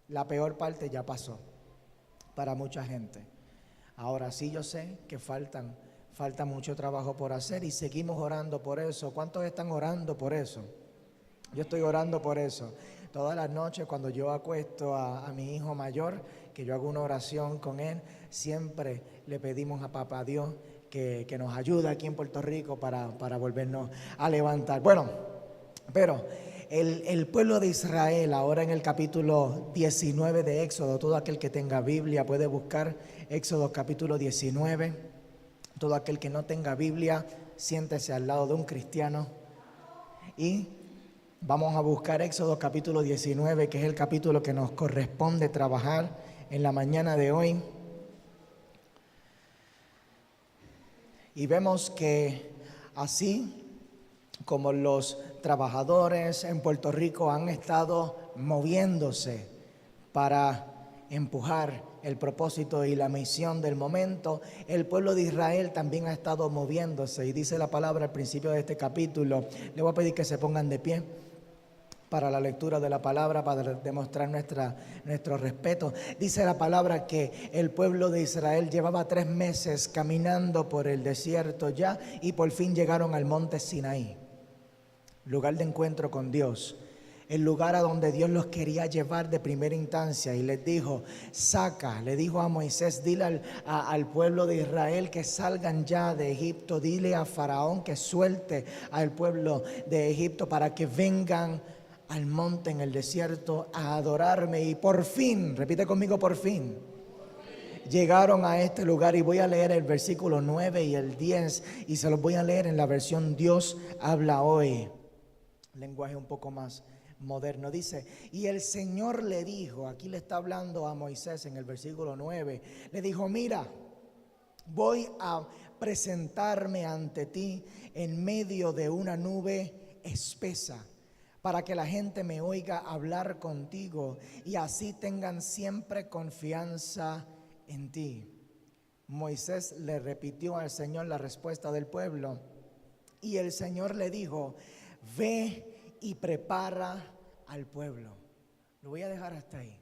La peor parte ya pasó para mucha gente. Ahora sí yo sé que falta mucho trabajo por hacer y seguimos orando por eso. ¿Cuántos están orando por eso? Yo estoy orando por eso. Todas las noches cuando yo acuesto a mi hijo mayor, que yo hago una oración con él, siempre le pedimos a Papá Dios que nos ayude aquí en Puerto Rico para volvernos a levantar. Bueno, pero el pueblo de Israel, ahora en el capítulo 19 de Éxodo, todo aquel que tenga Biblia puede buscar Éxodo capítulo 19. Todo aquel que no tenga Biblia, siéntese al lado de un cristiano y vamos a buscar Éxodo capítulo 19, que es el capítulo que nos corresponde trabajar en la mañana de hoy. Y vemos que así como los trabajadores en Puerto Rico han estado moviéndose para empujar el propósito y la misión del momento, el pueblo de Israel también ha estado moviéndose. Y dice la palabra al principio de este capítulo, le voy a pedir que se pongan de pie para la lectura de la palabra, para demostrar nuestro respeto. Dice la palabra que el pueblo de Israel llevaba 3 meses caminando por el desierto ya y por fin llegaron al monte Sinaí, lugar de encuentro con Dios, el lugar a donde Dios los quería llevar de primera instancia. Y les dijo, le dijo a Moisés, dile al pueblo de Israel que salgan ya de Egipto, dile a Faraón que suelte al pueblo de Egipto para que vengan al monte en el desierto a adorarme. Y por fin, repite conmigo, por fin llegaron a este lugar. Y voy a leer el versículo 9 y el 10 y se los voy a leer en la versión Dios habla hoy, lenguaje un poco más moderno. Dice, y el Señor le dijo, aquí le está hablando a Moisés en el versículo 9, le dijo, mira, voy a presentarme ante ti en medio de una nube espesa, para que la gente me oiga hablar contigo y así tengan siempre confianza en ti. Moisés le repitió al Señor la respuesta del pueblo y el Señor le dijo, ve y prepara al pueblo. Lo voy a dejar hasta ahí.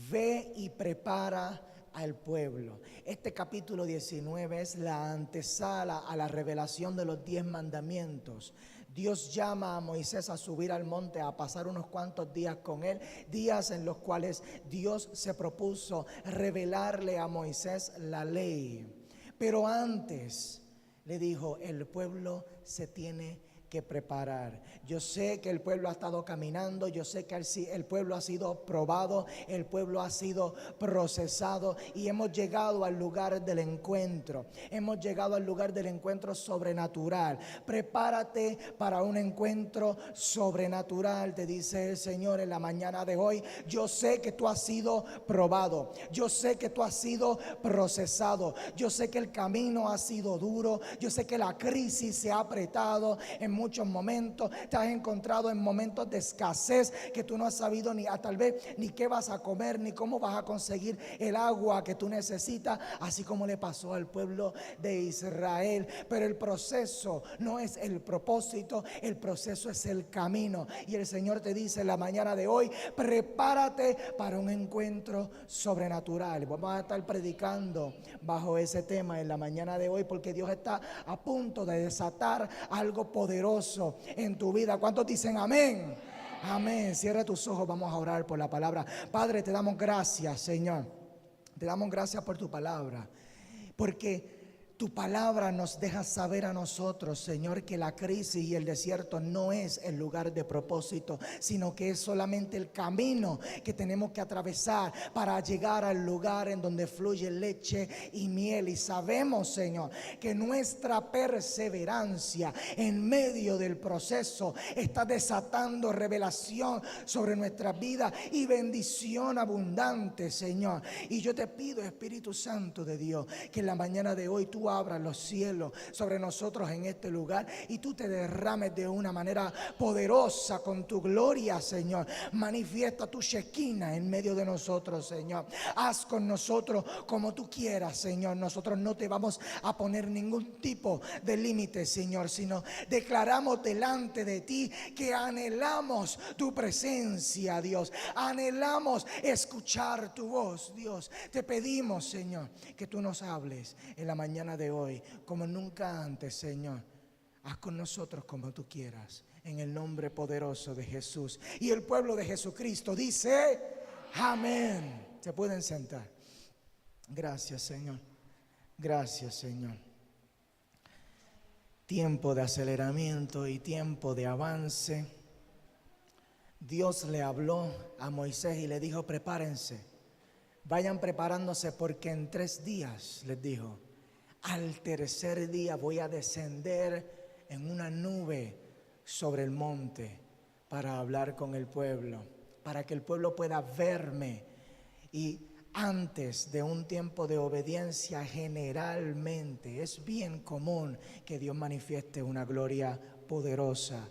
Ve y prepara al pueblo. Este capítulo 19 es la antesala a la revelación de los 10 mandamientos. Dios llama a Moisés a subir al monte, a pasar unos cuantos días con él, días en los cuales Dios se propuso revelarle a Moisés la ley. Pero antes le dijo, el pueblo se tiene que preparar. Yo sé que el pueblo ha estado caminando, yo sé que el pueblo ha sido probado, el pueblo ha sido procesado y hemos llegado al lugar del encuentro. Hemos llegado al lugar del encuentro sobrenatural. Prepárate para un encuentro sobrenatural, te dice el Señor en la mañana de hoy. Yo sé que tú has sido probado, yo sé que tú has sido procesado, yo sé que el camino ha sido duro, yo sé que la crisis se ha apretado en muchos momentos, te has encontrado en momentos de escasez que tú no has sabido ni tal vez ni qué vas a comer, ni cómo vas a conseguir el agua que tú necesitas, así como le pasó al pueblo de Israel. Pero el proceso no es el propósito, el proceso es el camino. Y el Señor te dice en la mañana de hoy, prepárate para un encuentro sobrenatural. Vamos a estar predicando bajo ese tema en la mañana de hoy, porque Dios está a punto de desatar algo poderoso en tu vida. ¿Cuántos dicen amén? Amén. Cierra tus ojos, vamos a orar por la palabra. Padre, te damos gracias, Señor. Te damos gracias por tu palabra, porque tu palabra nos deja saber a nosotros, Señor, que la crisis y el desierto no es el lugar de propósito, sino que es solamente el camino que tenemos que atravesar para llegar al lugar en donde fluye leche y miel. Y sabemos, Señor, que nuestra perseverancia en medio del proceso está desatando revelación sobre nuestra vida y bendición abundante, Señor. Y yo te pido, Espíritu Santo de Dios, que en la mañana de hoy tú abras los cielos sobre nosotros en este lugar y tú te derrames de una manera poderosa con tu gloria, Señor. Manifiesta tu Shekinah en medio de nosotros, Señor. Haz con nosotros como tú quieras, Señor. Nosotros no te vamos a poner ningún tipo de límite, Señor, sino declaramos delante de ti que anhelamos tu presencia, Dios. Anhelamos escuchar tu voz, Dios. Te pedimos, Señor, que tú nos hables en la mañana de hoy como nunca antes, Señor. Haz con nosotros como tú quieras, en el nombre poderoso de Jesús. Y el pueblo de Jesucristo dice, amén. Se pueden sentar. Gracias, Señor. Gracias, Señor. Tiempo de aceleramiento y tiempo de avance. Dios le habló a Moisés y le dijo, prepárense, vayan preparándose porque en 3 días, les dijo, al tercer día voy a descender en una nube sobre el monte para hablar con el pueblo, para que el pueblo pueda verme. Y antes de un tiempo de obediencia, generalmente es bien común que Dios manifieste una gloria poderosa.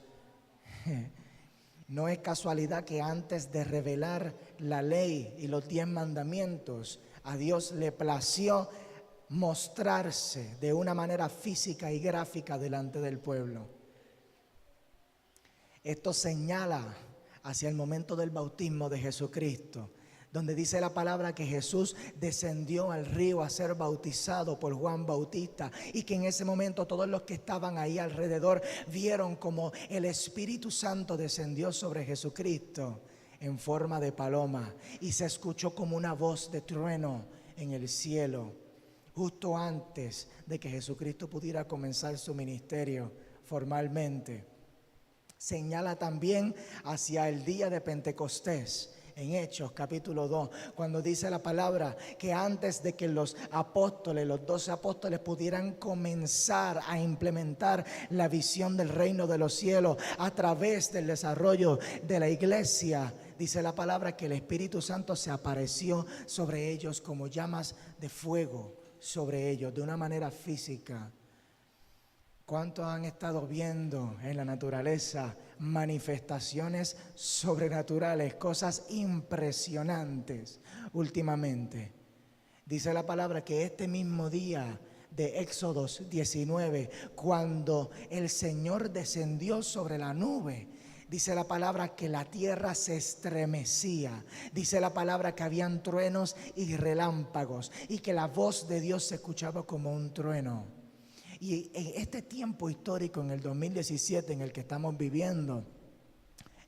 No es casualidad que antes de revelar la ley y los 10 mandamientos, a Dios le plació mostrarse de una manera física y gráfica delante del pueblo. Esto señala hacia el momento del bautismo de Jesucristo, donde dice la palabra que Jesús descendió al río a ser bautizado por Juan Bautista y que en ese momento todos los que estaban ahí alrededor vieron como el Espíritu Santo descendió sobre Jesucristo en forma de paloma y se escuchó como una voz de trueno en el cielo, justo antes de que Jesucristo pudiera comenzar su ministerio formalmente. Señala también hacia el día de Pentecostés, en Hechos capítulo 2, cuando dice la palabra que antes de que los apóstoles, los 12 apóstoles pudieran comenzar a implementar la visión del reino de los cielos a través del desarrollo de la iglesia, dice la palabra que el Espíritu Santo se apareció sobre ellos como llamas de fuego sobre ellos de una manera física. ¿Cuántos han estado viendo en la naturaleza manifestaciones sobrenaturales, cosas impresionantes últimamente? Dice la palabra que este mismo día de Éxodo 19, cuando el Señor descendió sobre la nube, dice la palabra que la tierra se estremecía. Dice la palabra que habían truenos y relámpagos y que la voz de Dios se escuchaba como un trueno. Y en este tiempo histórico, en el 2017 en el que estamos viviendo,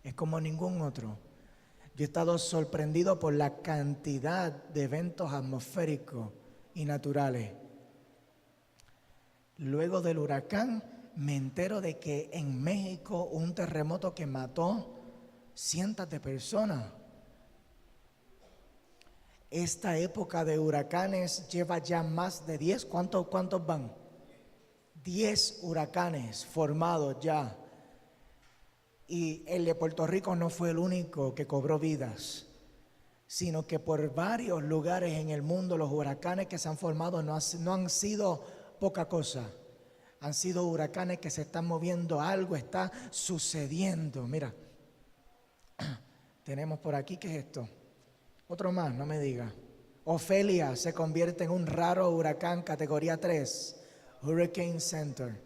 es como ningún otro. Yo he estado sorprendido por la cantidad de eventos atmosféricos y naturales. Luego del huracán, me entero de que en México hubo un terremoto que mató cientos de personas. Esta época de huracanes lleva ya más de 10. ¿Cuántos van? 10 huracanes formados ya. Y el de Puerto Rico no fue el único que cobró vidas, sino que por varios lugares en el mundo los huracanes que se han formado no han sido poca cosa. Han sido huracanes que se están moviendo, algo está sucediendo. Mira, tenemos por aquí, ¿qué es esto? Otro más, no me diga. Ofelia se convierte en un raro huracán categoría 3. Hurricane Center.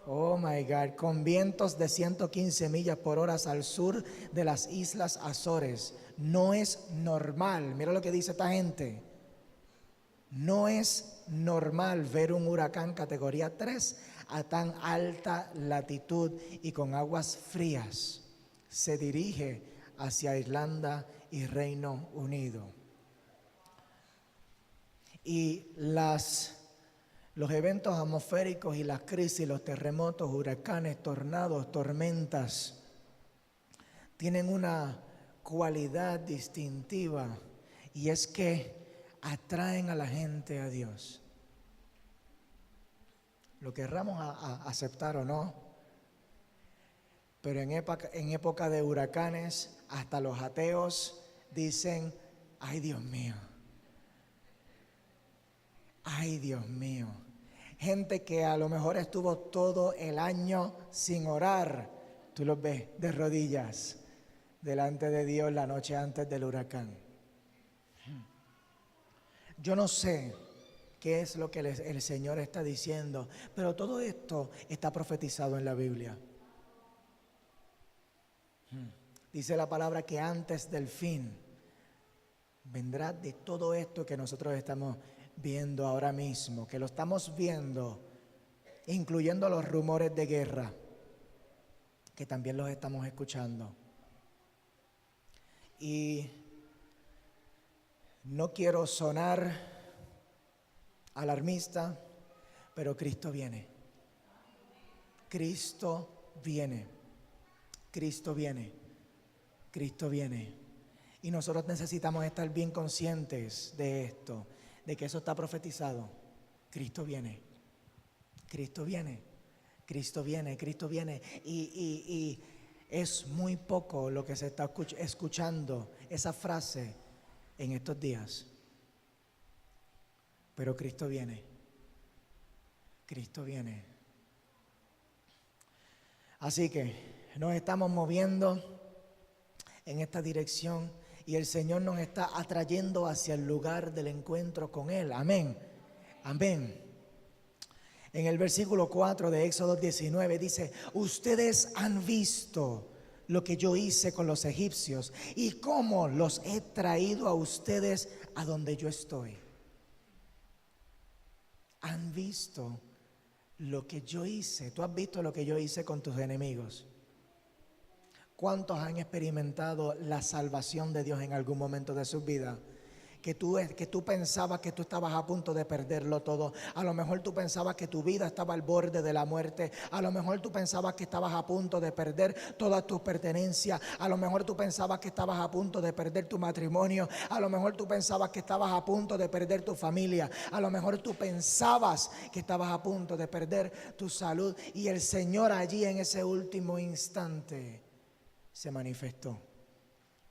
Oh my God, con vientos de 115 millas por hora al sur de las Islas Azores. No es normal, mira lo que dice esta gente. No es normal ver un huracán categoría 3 a tan alta latitud y con aguas frías. Se dirige hacia Irlanda y Reino Unido. Y los eventos atmosféricos y las crisis, los terremotos, huracanes, tornados, tormentas, tienen una cualidad distintiva y es que atraen a la gente a Dios. Lo querramos aceptar o no, pero en época de huracanes, hasta los ateos dicen, ay Dios mío. Ay, Dios mío. Gente que a lo mejor estuvo todo el año sin orar. Tú los ves de rodillas delante de Dios la noche antes del huracán. Yo no sé qué es lo que el Señor está diciendo, pero todo esto está profetizado en la Biblia. Dice la palabra que antes del fin vendrá de todo esto que nosotros estamos viendo ahora mismo, que lo estamos viendo, incluyendo los rumores de guerra, que también los estamos escuchando. Y no quiero sonar alarmista, pero Cristo viene. Cristo viene. Cristo viene. Cristo viene. Y nosotros necesitamos estar bien conscientes de esto, de que eso está profetizado. Cristo viene. Cristo viene. Cristo viene. Cristo viene. Y es muy poco lo que se está escuchando, esa frase en estos días. Pero Cristo viene. Cristo viene. Así que nos estamos moviendo en esta dirección y el Señor nos está atrayendo hacia el lugar del encuentro con Él. Amén. Amén. En el versículo 4 de Éxodo 19 dice: ustedes han visto lo que yo hice con los egipcios y cómo los he traído a ustedes a donde yo estoy. Han visto lo que yo hice. Tú has visto lo que yo hice con tus enemigos. ¿Cuántos han experimentado la salvación de Dios en algún momento de su vida? Que tú pensabas que tú estabas a punto de perderlo todo. A lo mejor tú pensabas que tu vida estaba al borde de la muerte. A lo mejor tú pensabas que estabas a punto de perder todas tus pertenencias. A lo mejor tú pensabas que estabas a punto de perder tu matrimonio. A lo mejor tú pensabas que estabas a punto de perder tu familia. A lo mejor tú pensabas que estabas a punto de perder tu salud. Y el Señor allí en ese último instante se manifestó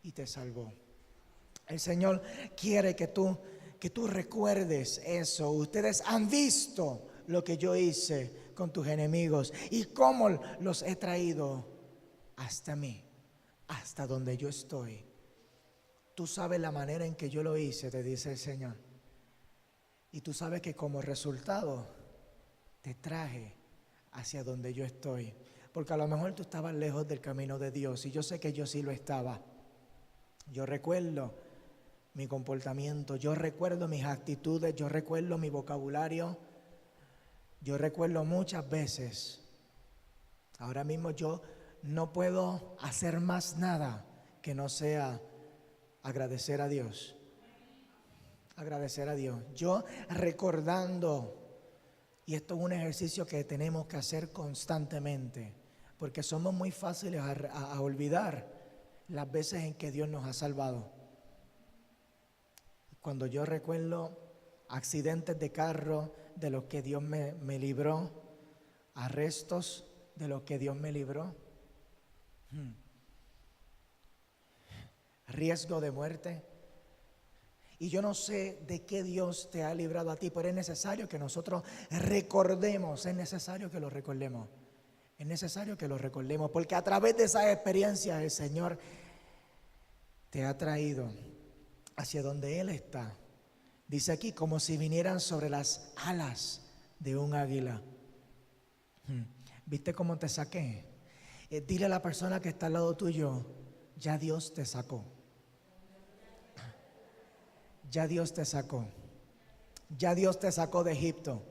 y te salvó. El Señor quiere que tú recuerdes eso. Ustedes han visto lo que yo hice con tus enemigos y cómo los he traído hasta mí, hasta donde yo estoy. Tú sabes la manera en que yo lo hice, te dice el Señor. Y tú sabes que como resultado te traje hacia donde yo estoy. Porque a lo mejor tú estabas lejos del camino de Dios y yo sé que yo sí lo estaba. Yo recuerdo mi comportamiento, yo recuerdo mis actitudes, yo recuerdo mi vocabulario, yo recuerdo muchas veces. Ahora mismo yo no puedo hacer más nada que no sea agradecer a Dios. Agradecer a Dios. Yo recordando, y esto es un ejercicio que tenemos que hacer constantemente, porque somos muy fáciles a olvidar las veces en que Dios nos ha salvado. Cuando yo recuerdo accidentes de carro de los que Dios me libró, arrestos de los que Dios me libró, riesgo de muerte. Y yo no sé de qué Dios te ha librado a ti, pero es necesario que nosotros recordemos, es necesario que lo recordemos. Es necesario que lo recordemos, porque a través de esas experiencias el Señor te ha traído hacia donde Él está. Dice aquí, como si vinieran sobre las alas de un águila. ¿Viste cómo te saqué? Dile a la persona que está al lado tuyo: ya Dios te sacó. Ya Dios te sacó. Ya Dios te sacó de Egipto.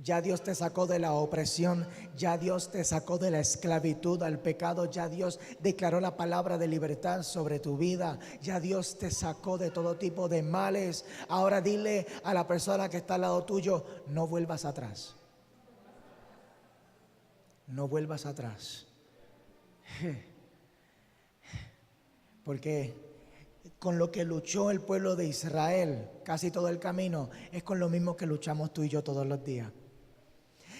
Ya Dios te sacó de la opresión, ya Dios te sacó de la esclavitud al pecado, ya Dios declaró la palabra de libertad sobre tu vida, ya Dios te sacó de todo tipo de males. Ahora dile a la persona que está al lado tuyo: no vuelvas atrás. No vuelvas atrás. Porque con lo que luchó el pueblo de Israel casi todo el camino es con lo mismo que luchamos tú y yo todos los días.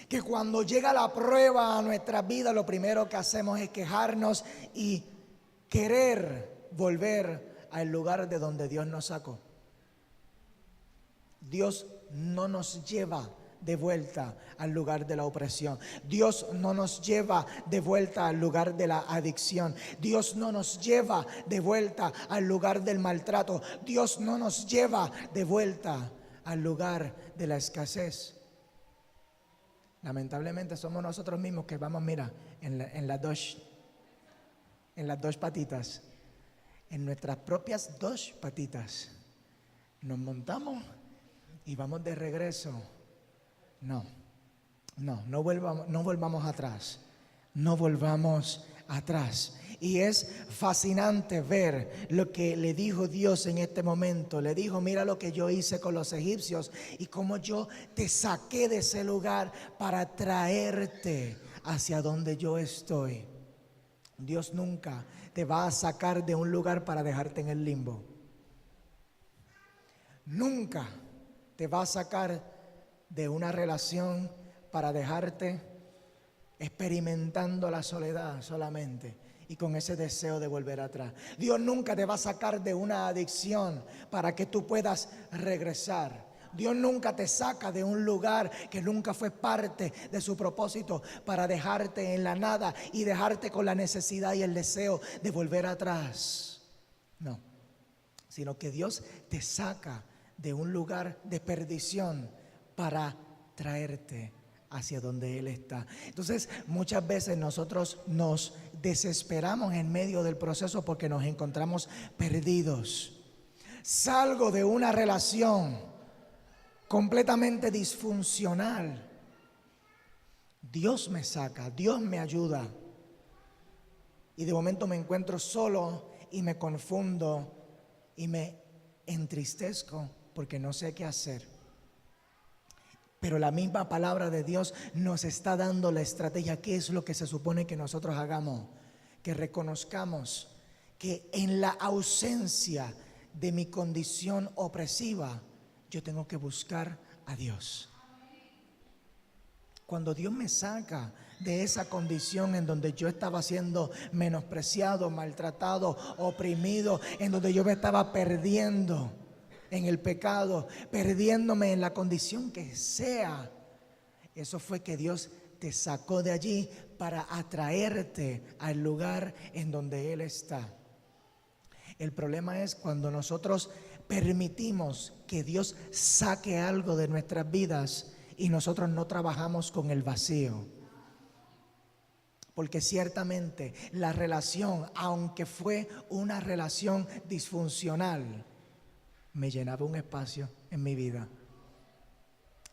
Que cuando llega la prueba a nuestra vida, lo primero que hacemos es quejarnos y querer volver al lugar de donde Dios nos sacó. Dios no nos lleva de vuelta al lugar de la opresión. Dios no nos lleva de vuelta al lugar de la adicción. Dios no nos lleva de vuelta al lugar del maltrato. Dios no nos lleva de vuelta al lugar de la escasez. Lamentablemente somos nosotros mismos que vamos, mira, en las dos patitas, en nuestras propias dos patitas. Nos montamos y vamos de regreso. No volvamos atrás. No volvamos atrás. Y es fascinante ver lo que le dijo Dios en este momento. Le dijo: mira lo que yo hice con los egipcios y cómo yo te saqué de ese lugar para traerte hacia donde yo estoy. Dios nunca te va a sacar de un lugar para dejarte en el limbo. Nunca te va a sacar de una relación para dejarte experimentando la soledad solamente y con ese deseo de volver atrás. Dios nunca te va a sacar de una adicción para que tú puedas regresar. Dios nunca te saca de un lugar que nunca fue parte de su propósito para dejarte en la nada y dejarte con la necesidad y el deseo de volver atrás. No, sino que Dios te saca de un lugar de perdición para traerte hacia donde Él está. Entonces, muchas veces nosotros nos desesperamos en medio del proceso porque nos encontramos perdidos. Salgo de una relación completamente disfuncional. Dios me saca, Dios me ayuda. Y de momento me encuentro solo y me confundo y me entristezco porque no sé qué hacer. Pero la misma palabra de Dios nos está dando la estrategia. ¿Qué es lo que se supone que nosotros hagamos? Que reconozcamos que en la ausencia de mi condición opresiva, yo tengo que buscar a Dios. Cuando Dios me saca de esa condición en donde yo estaba siendo menospreciado, maltratado, oprimido, en donde yo me estaba perdiendo en el pecado, perdiéndome en la condición que sea, eso fue que Dios te sacó de allí para atraerte al lugar en donde Él está. El problema es cuando nosotros permitimos que Dios saque algo de nuestras vidas y nosotros no trabajamos con el vacío. Porque ciertamente la relación, aunque fue una relación disfuncional, me llenaba un espacio en mi vida.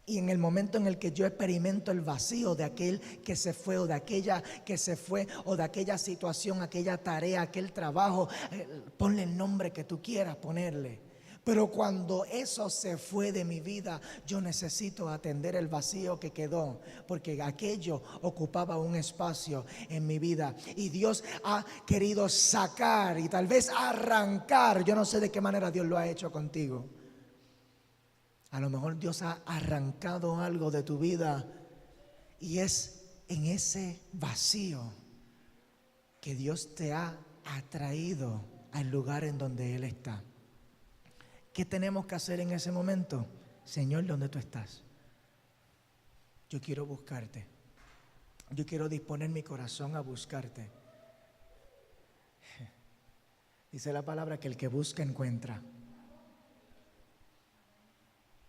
Y en el momento en el que yo experimento el vacío de aquel que se fue o de aquella que se fue o de aquella situación, aquella tarea, aquel trabajo, ponle el nombre que tú quieras ponerle. Pero cuando eso se fue de mi vida, yo necesito atender el vacío que quedó, porque aquello ocupaba un espacio en mi vida. Y Dios ha querido sacar y tal vez arrancar. Yo no sé de qué manera Dios lo ha hecho contigo. A lo mejor Dios ha arrancado algo de tu vida y es en ese vacío que Dios te ha atraído al lugar en donde Él está. ¿Qué tenemos que hacer en ese momento? Señor, ¿dónde tú estás? Yo quiero buscarte. Yo quiero disponer mi corazón a buscarte. Dice la palabra que el que busca encuentra.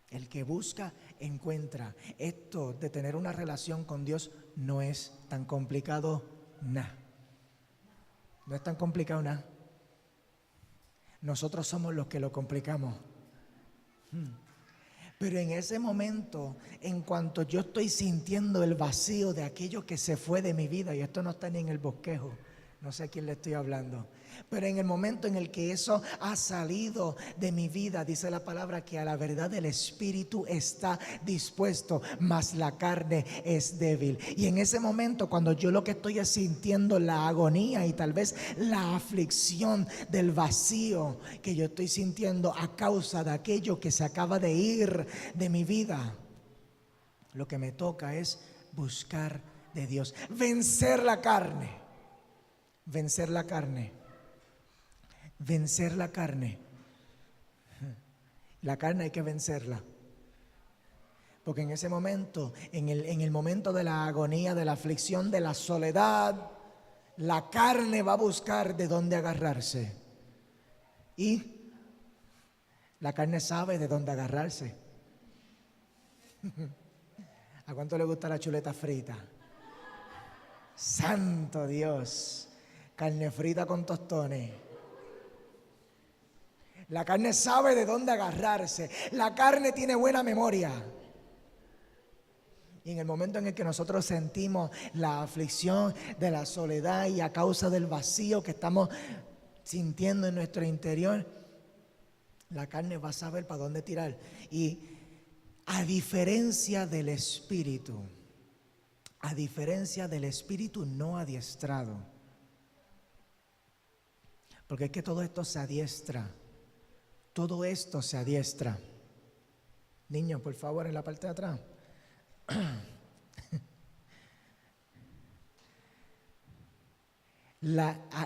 El que busca encuentra. Esto de tener una relación con Dios no es tan complicado nada. No es tan complicado nada. Nosotros somos los que lo complicamos. Pero en ese momento, en cuanto yo estoy sintiendo el vacío de aquello que se fue de mi vida, y esto no está ni en el bosquejo, no sé a quién le estoy hablando, pero en el momento en el que eso ha salido de mi vida, dice la palabra que a la verdad del Espíritu está dispuesto, mas la carne es débil. Y en ese momento, cuando yo lo que estoy es sintiendo la agonía y tal vez la aflicción del vacío que yo estoy sintiendo a causa de aquello que se acaba de ir de mi vida, lo que me toca es buscar de Dios, vencer la carne. Vencer la carne. Vencer la carne. La carne hay que vencerla. Porque en ese momento, en el momento de la agonía, de la aflicción, de la soledad, la carne va a buscar de dónde agarrarse. Y la carne sabe de dónde agarrarse. ¿A cuánto le gusta la chuleta frita? Santo Dios, carne frita con tostones. La carne sabe de dónde agarrarse. La carne tiene buena memoria. Y en el momento en el que nosotros sentimos la aflicción de la soledad y a causa del vacío que estamos sintiendo en nuestro interior, la carne va a saber para dónde tirar. Y a diferencia del espíritu no adiestrado, porque es que todo esto se adiestra. Todo esto se adiestra. Niños, por favor, en la parte de atrás.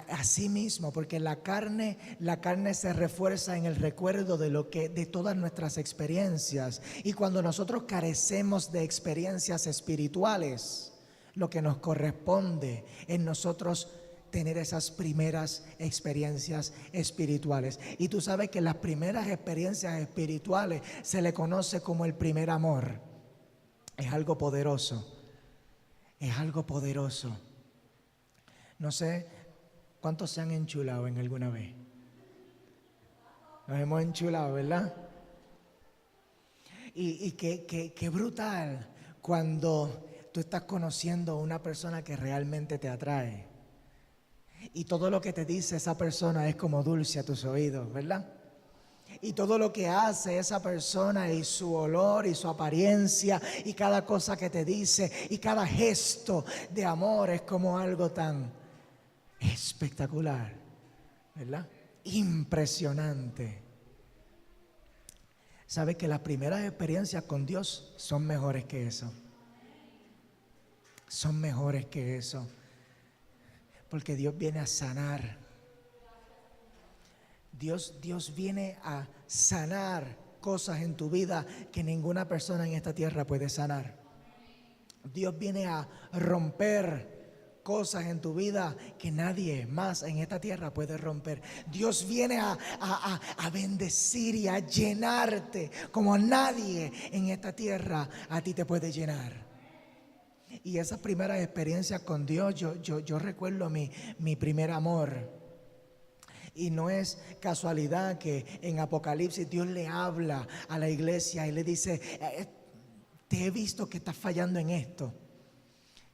Así mismo, porque la carne se refuerza en el recuerdo de todas nuestras experiencias. Y cuando nosotros carecemos de experiencias espirituales, lo que nos corresponde es nosotros tener esas primeras experiencias espirituales. Y tú sabes que las primeras experiencias espirituales se le conoce como el primer amor. Es algo poderoso. Es algo poderoso. No sé cuántos se han enchulado en alguna vez. Nos hemos enchulado, ¿verdad? Y qué brutal cuando tú estás conociendo a una persona que realmente te atrae. Y todo lo que te dice esa persona es como dulce a tus oídos, ¿verdad? Y todo lo que hace esa persona y su olor y su apariencia y cada cosa que te dice y cada gesto de amor es como algo tan espectacular, ¿verdad? Impresionante. ¿Sabes que las primeras experiencias con Dios son mejores que eso? Son mejores que eso. Porque Dios viene a sanar. Dios viene a sanar cosas en tu vida que ninguna persona en esta tierra puede sanar. Dios viene a romper cosas en tu vida que nadie más en esta tierra puede romper. Dios viene a bendecir y a llenarte como nadie en esta tierra a ti te puede llenar. Y esas primeras experiencias con Dios, yo recuerdo mi primer amor. Y no es casualidad que en Apocalipsis Dios le habla a la iglesia y le dice, te he visto que estás fallando en esto.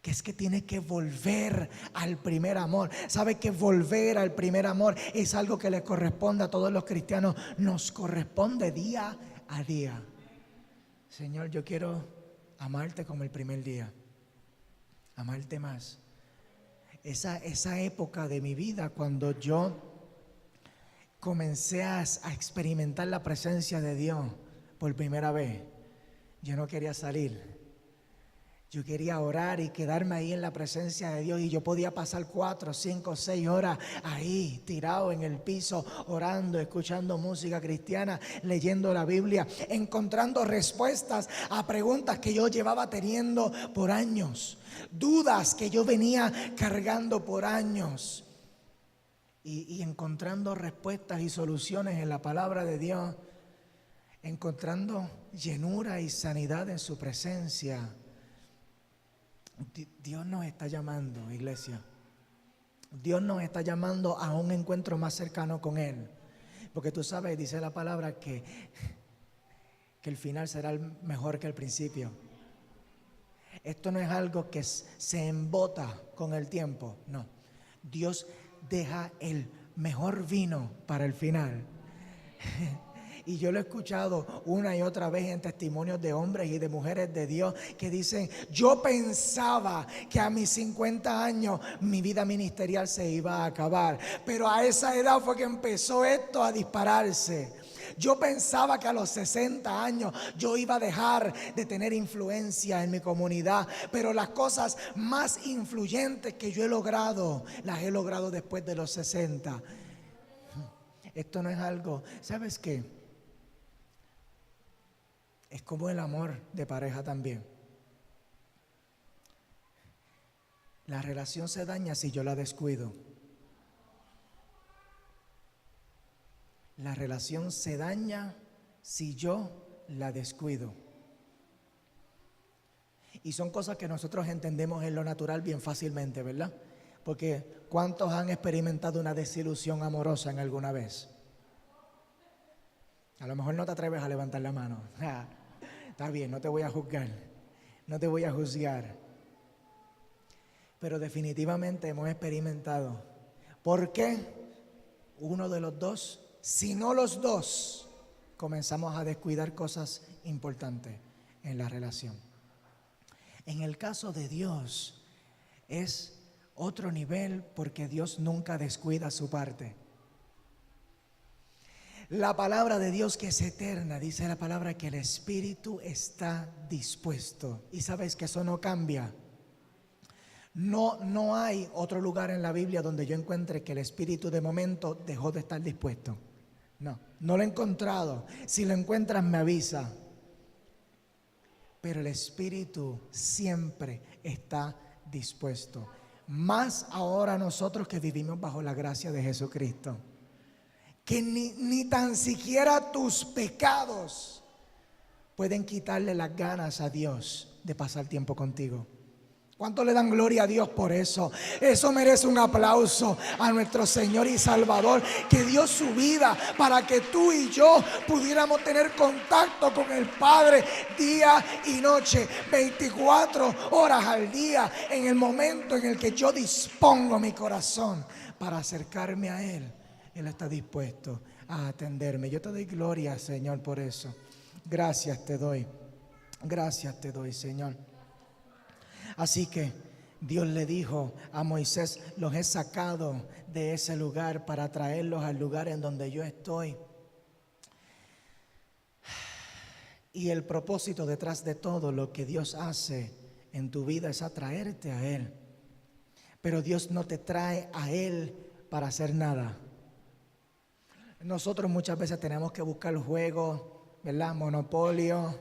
Que es que tienes que volver al primer amor. ¿Sabes que volver al primer amor es algo que le corresponde a todos los cristianos? Nos corresponde día a día. Señor, yo quiero amarte como el primer día. Amarte más. Esa época de mi vida cuando yo comencé a experimentar la presencia de Dios por primera vez, yo no quería salir. Yo quería orar y quedarme ahí en la presencia de Dios, y yo podía pasar 4, 5, 6 horas ahí tirado en el piso orando, escuchando música cristiana, leyendo la Biblia, encontrando respuestas a preguntas que yo llevaba teniendo por años, dudas que yo venía cargando por años, y encontrando respuestas y soluciones en la palabra de Dios, encontrando llenura y sanidad en su presencia. Dios nos está llamando, iglesia. Dios nos está llamando a un encuentro más cercano con Él. Porque tú sabes, dice la palabra que el final será mejor que el principio. Esto no es algo que se embota con el tiempo, no. Dios deja el mejor vino para el final. Y yo lo he escuchado una y otra vez en testimonios de hombres y de mujeres de Dios que dicen, yo pensaba que a mis 50 años mi vida ministerial se iba a acabar, pero a esa edad fue que empezó esto a dispararse. Yo pensaba que a los 60 años yo iba a dejar de tener influencia en mi comunidad, pero las cosas más influyentes que yo he logrado, las he logrado después de los 60. Esto no es algo, ¿sabes qué? Es como el amor de pareja también. La relación se daña si yo la descuido. La relación se daña si yo la descuido. Y son cosas que nosotros entendemos en lo natural bien fácilmente, ¿verdad? Porque ¿cuántos han experimentado una desilusión amorosa en alguna vez? A lo mejor no te atreves a levantar la mano. Está bien, no te voy a juzgar, no te voy a juzgar. Pero definitivamente hemos experimentado. ¿Por qué? Uno de los dos, si no los dos, comenzamos a descuidar cosas importantes en la relación. En el caso de Dios es otro nivel porque Dios nunca descuida su parte. La palabra de Dios, que es eterna, dice la palabra que el Espíritu está dispuesto. Y sabes que eso no cambia. No hay otro lugar en la Biblia donde yo encuentre que el Espíritu de momento dejó de estar dispuesto. No lo he encontrado. Si lo encuentras, me avisa. Pero el Espíritu siempre está dispuesto. Más ahora nosotros que vivimos bajo la gracia de Jesucristo. Que ni tan siquiera tus pecados pueden quitarle las ganas a Dios de pasar tiempo contigo. ¿Cuánto le dan gloria a Dios por eso? Eso merece un aplauso a nuestro Señor y Salvador, que dio su vida para que tú y yo pudiéramos tener contacto con el Padre día y noche, 24 horas al día, en el momento en el que yo dispongo mi corazón para acercarme a Él. Él está dispuesto a atenderme. Yo te doy gloria, Señor, por eso. Gracias te doy, Señor. Así que Dios le dijo a Moisés: los he sacado de ese lugar para traerlos al lugar en donde yo estoy. Y el propósito detrás de todo lo que Dios hace en tu vida es atraerte a Él. Pero Dios no te trae a Él para hacer nada. Nosotros muchas veces tenemos que buscar juegos, ¿verdad? Monopolio.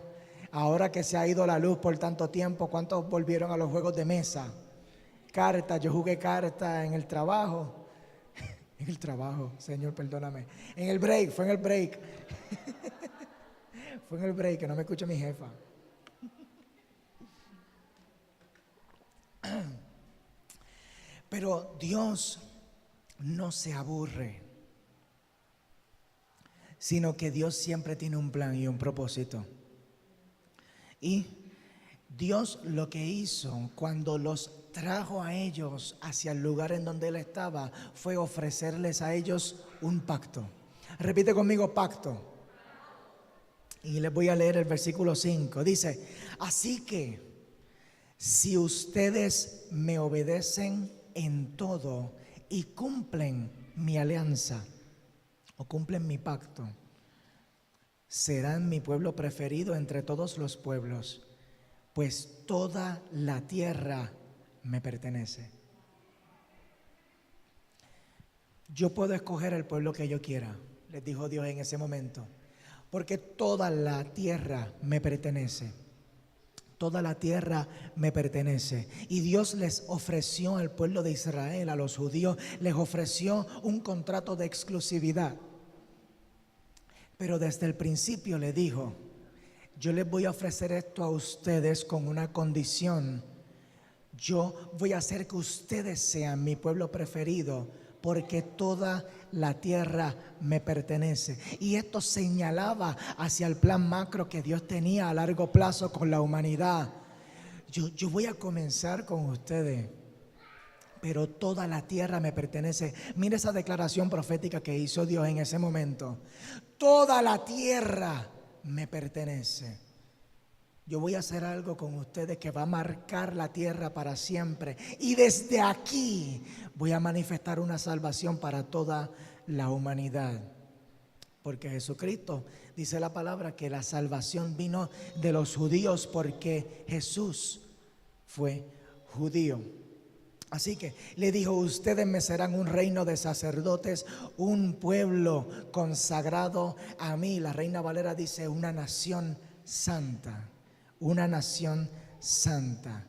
Ahora que se ha ido la luz por tanto tiempo, ¿cuántos volvieron a los juegos de mesa? Cartas, yo jugué cartas en el trabajo. En el trabajo, Señor, perdóname. En el break, fue en el break. Fue en el break, que no me escucha mi jefa. Pero Dios no se aburre, sino que Dios siempre tiene un plan y un propósito. Y Dios lo que hizo cuando los trajo a ellos hacia el lugar en donde Él estaba fue ofrecerles a ellos un pacto. Repite conmigo: pacto. Y les voy a leer el versículo 5. Dice: así que si ustedes me obedecen en todo y cumplen mi alianza o cumplen mi pacto, serán mi pueblo preferido entre todos los pueblos, pues toda la tierra me pertenece. Yo puedo escoger el pueblo que yo quiera, les dijo Dios en ese momento, porque toda la tierra me pertenece. Toda la tierra me pertenece. Y Dios les ofreció al pueblo de Israel, a los judíos, les ofreció un contrato de exclusividad. Pero desde el principio le dijo: yo les voy a ofrecer esto a ustedes con una condición. Yo voy a hacer que ustedes sean mi pueblo preferido, porque toda la tierra me pertenece. Y esto señalaba hacia el plan macro que Dios tenía a largo plazo con la humanidad. Yo voy a comenzar con ustedes, pero toda la tierra me pertenece. Mira esa declaración profética que hizo Dios en ese momento. Toda la tierra me pertenece. Yo voy a hacer algo con ustedes que va a marcar la tierra para siempre. Y desde aquí voy a manifestar una salvación para toda la humanidad. Porque Jesucristo, dice la palabra, que la salvación vino de los judíos porque Jesús fue judío. Así que le dijo: ustedes me serán un reino de sacerdotes, un pueblo consagrado a mí. La Reina Valera dice: una nación santa, una nación santa.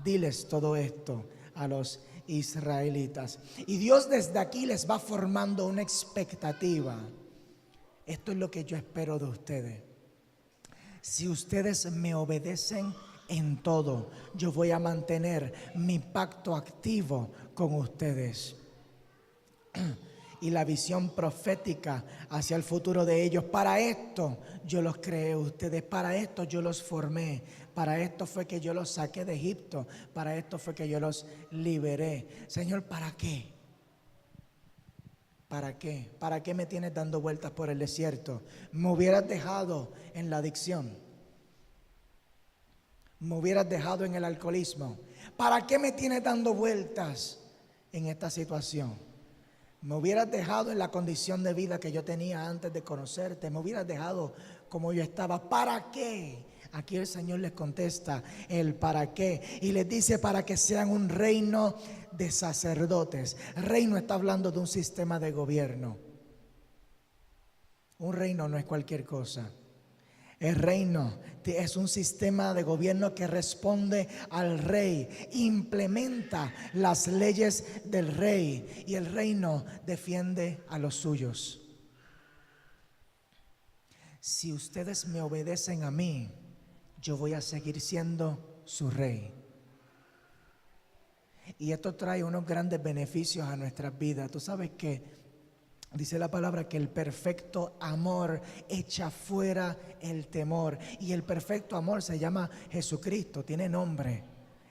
Diles todo esto a los israelitas. Y Dios desde aquí les va formando una expectativa. Esto es lo que yo espero de ustedes. Si ustedes me obedecen en todo, yo voy a mantener mi pacto activo con ustedes. Y la visión profética hacia el futuro de ellos. Para esto yo los creé ustedes, para esto yo los formé, para esto fue que yo los saqué de Egipto, para esto fue que yo los liberé. Señor, ¿para qué? ¿Para qué? ¿Para qué me tienes dando vueltas por el desierto? Me hubieras dejado en la adicción, me hubieras dejado en el alcoholismo. ¿Para qué me tienes dando vueltas en esta situación? Me hubieras dejado en la condición de vida que yo tenía antes de conocerte. Me hubieras dejado como yo estaba. ¿Para qué? Aquí el Señor les contesta el para qué. Y les dice para que sean un reino de sacerdotes. Reino está hablando de un sistema de gobierno. Un reino no es cualquier cosa. El reino es un sistema de gobierno que responde al rey, implementa las leyes del rey y el reino defiende a los suyos. Si ustedes me obedecen a mí, yo voy a seguir siendo su rey. Y esto trae unos grandes beneficios a nuestras vidas. Tú sabes que dice la palabra que el perfecto amor echa fuera el temor. Y el perfecto amor se llama Jesucristo, tiene nombre.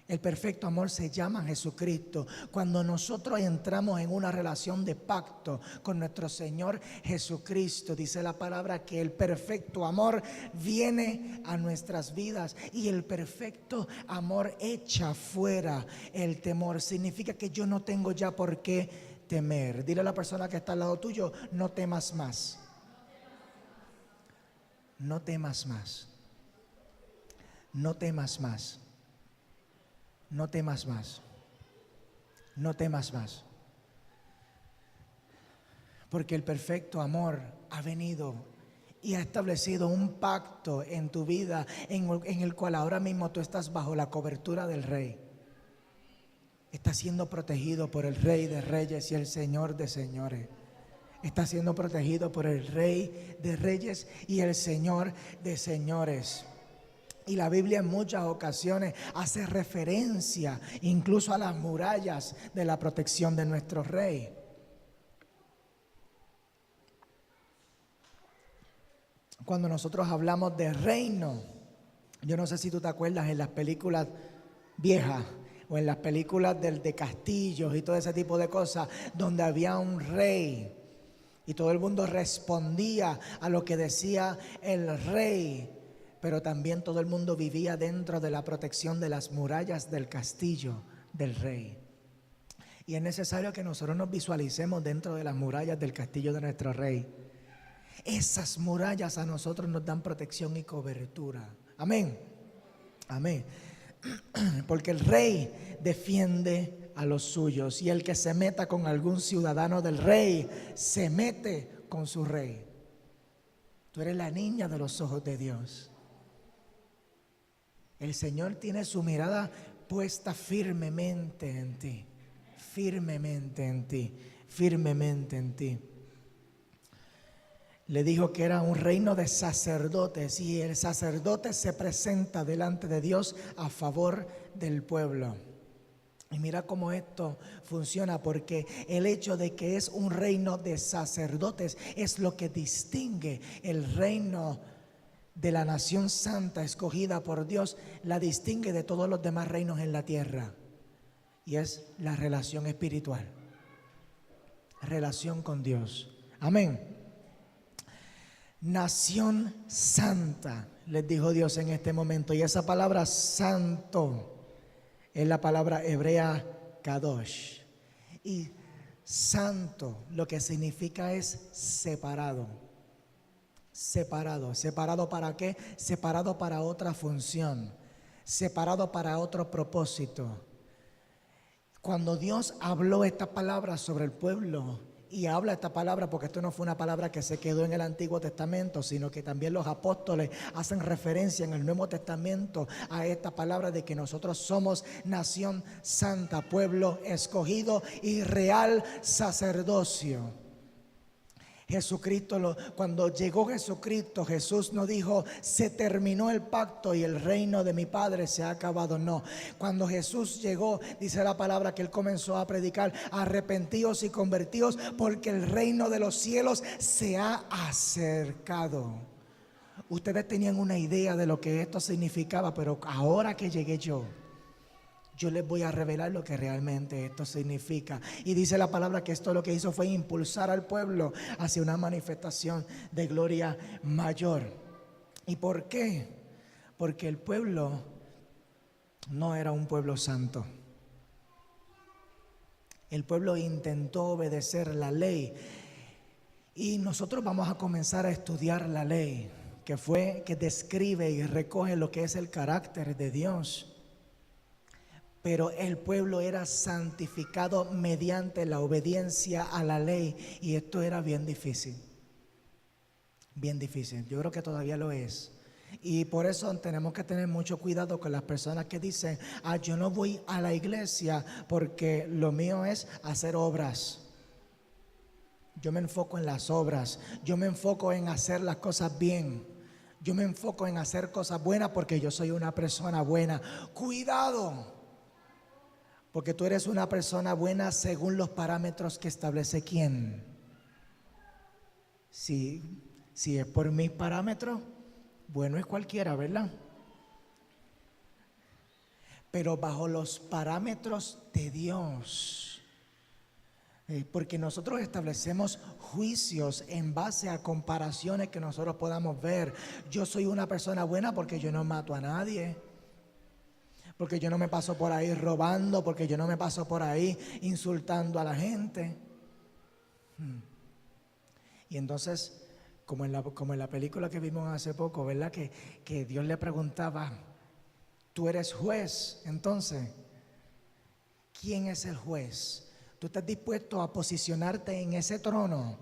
El perfecto amor se llama Jesucristo. Cuando nosotros entramos en una relación de pacto con nuestro Señor Jesucristo, dice la palabra que el perfecto amor viene a nuestras vidas y el perfecto amor echa fuera el temor. Significa que yo no tengo ya por qué temer. Dile a la persona que está al lado tuyo, no temas más. No temas más. No temas más. No temas más. No temas más. Porque el perfecto amor ha venido y ha establecido un pacto en tu vida en el cual ahora mismo tú estás bajo la cobertura del Rey. Estás siendo protegido por el Rey de Reyes y el Señor de Señores. Estás siendo protegido por el Rey de Reyes y el Señor de Señores. Y la Biblia en muchas ocasiones hace referencia incluso a las murallas de la protección de nuestro Rey. Cuando nosotros hablamos de reino, yo no sé si tú te acuerdas en las películas viejas o en las películas de castillos y todo ese tipo de cosas, donde había un rey y todo el mundo respondía a lo que decía el rey. Pero también todo el mundo vivía dentro de la protección de las murallas del castillo del rey. Y es necesario que nosotros nos visualicemos dentro de las murallas del castillo de nuestro rey. Esas murallas a nosotros nos dan protección y cobertura. Amén. Amén. Porque el rey defiende a los suyos. Y el que se meta con algún ciudadano del rey, se mete con su rey. Tú eres la niña de los ojos de Dios. El Señor tiene su mirada puesta firmemente en ti, firmemente en ti, firmemente en ti. Le dijo que era un reino de sacerdotes y el sacerdote se presenta delante de Dios a favor del pueblo. Y mira cómo esto funciona, porque el hecho de que es un reino de sacerdotes es lo que distingue el reino de la nación santa escogida por Dios, la distingue de todos los demás reinos en la tierra. Y es la relación espiritual, relación con Dios. Amén. Nación santa, les dijo Dios en este momento. Y esa palabra santo es la palabra hebrea kadosh. Y santo lo que significa es separado. Separado. ¿Separado para qué? Separado para otra función. Separado para otro propósito. Cuando Dios habló esta palabra sobre el pueblo Y habla esta palabra porque esto no fue una palabra que se quedó en el Antiguo Testamento, sino que también los apóstoles hacen referencia en el Nuevo Testamento a esta palabra de que nosotros somos nación santa, pueblo escogido y real sacerdocio. Jesucristo, cuando llegó Jesucristo, Jesús no dijo, se terminó el pacto y el reino de mi Padre se ha acabado. No, cuando Jesús llegó, dice la palabra que Él comenzó a predicar, arrepentíos y convertíos porque el reino de los cielos se ha acercado. Ustedes tenían una idea de lo que esto significaba, pero ahora que llegué yo les voy a revelar lo que realmente esto significa. Y dice la palabra que esto lo que hizo fue impulsar al pueblo hacia una manifestación de gloria mayor. ¿Y por qué? Porque el pueblo no era un pueblo santo. El pueblo intentó obedecer la ley. Y nosotros vamos a comenzar a estudiar la ley, que describe y recoge lo que es el carácter de Dios. Pero el pueblo era santificado mediante la obediencia a la ley. Y esto era bien difícil. Bien difícil. Yo creo que todavía lo es. Y por eso tenemos que tener mucho cuidado con las personas que dicen, yo no voy a la iglesia porque lo mío es hacer obras. Yo me enfoco en las obras. Yo me enfoco en hacer las cosas bien. Yo me enfoco en hacer cosas buenas porque yo soy una persona buena. ¡Cuidado! Porque tú eres una persona buena según los parámetros que establece ¿quién? Si es por mis parámetros, bueno es cualquiera, ¿verdad? Pero bajo los parámetros de Dios. Porque nosotros establecemos juicios en base a comparaciones que nosotros podamos ver. Yo soy una persona buena porque yo no mato a nadie. Porque yo no me paso por ahí robando, porque yo no me paso por ahí insultando a la gente. Y entonces, como en la película que vimos hace poco, ¿verdad? Que Dios le preguntaba, tú eres juez, entonces, ¿quién es el juez? ¿Tú estás dispuesto a posicionarte en ese trono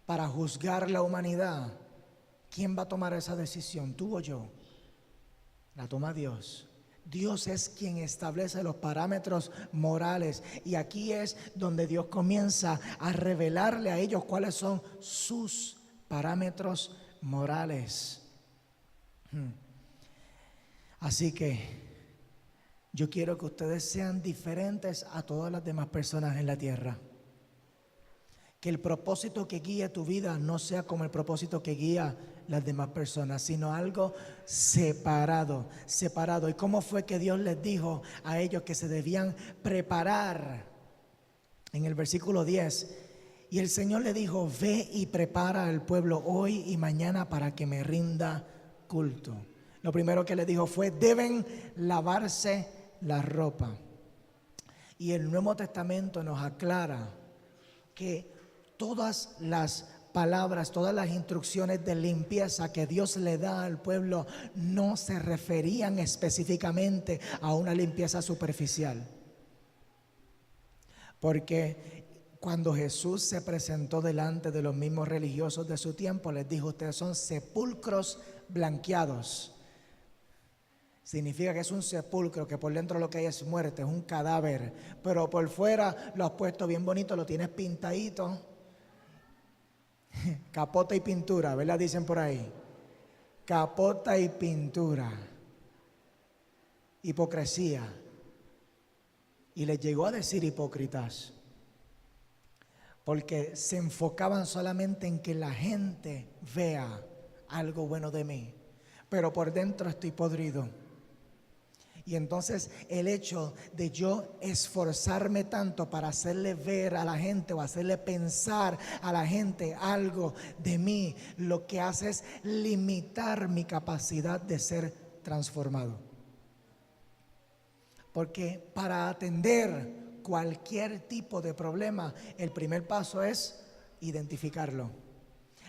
para juzgar la humanidad? ¿Quién va a tomar esa decisión, tú o yo? La toma Dios. Dios es quien establece los parámetros morales y aquí es donde Dios comienza a revelarle a ellos cuáles son sus parámetros morales. Así que yo quiero que ustedes sean diferentes a todas las demás personas en la tierra. Que el propósito que guíe tu vida no sea como el propósito que guía las demás personas, sino algo separado. ¿Y cómo fue que Dios les dijo a ellos que se debían preparar? En el versículo 10, y el Señor le dijo, ve y prepara al pueblo hoy y mañana para que me rinda culto. Lo primero que le dijo fue, deben lavarse la ropa. Y el Nuevo Testamento nos aclara que todas las palabras, todas las instrucciones de limpieza que Dios le da al pueblo no se referían específicamente a una limpieza superficial. Porque cuando Jesús se presentó delante de los mismos religiosos de su tiempo, les dijo, ustedes son sepulcros blanqueados. Significa que es un sepulcro, que por dentro lo que hay es muerte, es un cadáver, pero por fuera lo has puesto bien bonito, lo tienes pintadito. Capota y pintura, ¿verdad? Dicen por ahí. Capota y pintura. Hipocresía. Y les llegó a decir hipócritas. Porque se enfocaban solamente en que la gente vea algo bueno de mí. Pero por dentro estoy podrido. Y entonces el hecho de yo esforzarme tanto para hacerle ver a la gente o hacerle pensar a la gente algo de mí, lo que hace es limitar mi capacidad de ser transformado. Porque para atender cualquier tipo de problema, el primer paso es identificarlo.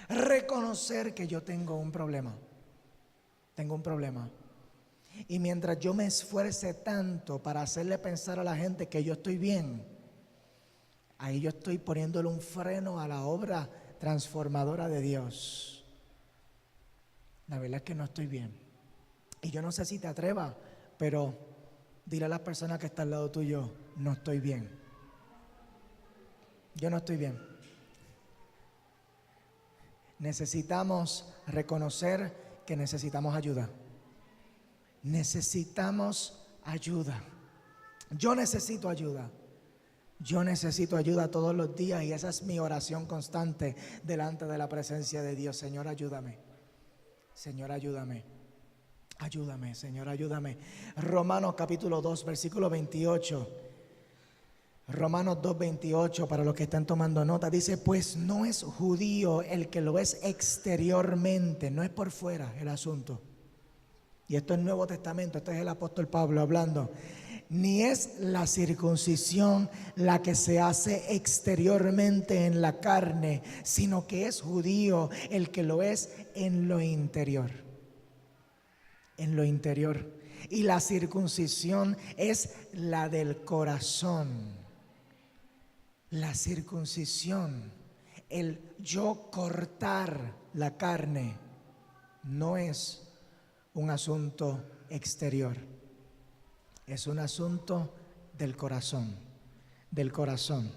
Reconocer que yo tengo un problema. Tengo un problema. Y mientras yo me esfuerce tanto para hacerle pensar a la gente que yo estoy bien, ahí yo estoy poniéndole un freno a la obra transformadora de Dios. La verdad es que no estoy bien. Y yo no sé si te atrevas, pero dile a la persona que está al lado tuyo, no estoy bien. Yo no estoy bien. Necesitamos reconocer que necesitamos ayuda. Necesitamos ayuda. Yo necesito ayuda. Yo necesito ayuda todos los días y esa es mi oración constante delante de la presencia de Dios. Señor, ayúdame. Señor, ayúdame. Ayúdame, Señor, ayúdame. Romanos capítulo 2, versículo 28. Romanos 2, 28, para los que están tomando nota, dice, pues no es judío el que lo es exteriormente, no es por fuera el asunto. Y esto es el Nuevo Testamento, este es el apóstol Pablo hablando. Ni es la circuncisión la que se hace exteriormente en la carne, sino que es judío el que lo es en lo interior. En lo interior. Y la circuncisión es la del corazón. La circuncisión, el yo cortar la carne, no es un asunto exterior. Es un asunto del corazón, del corazón.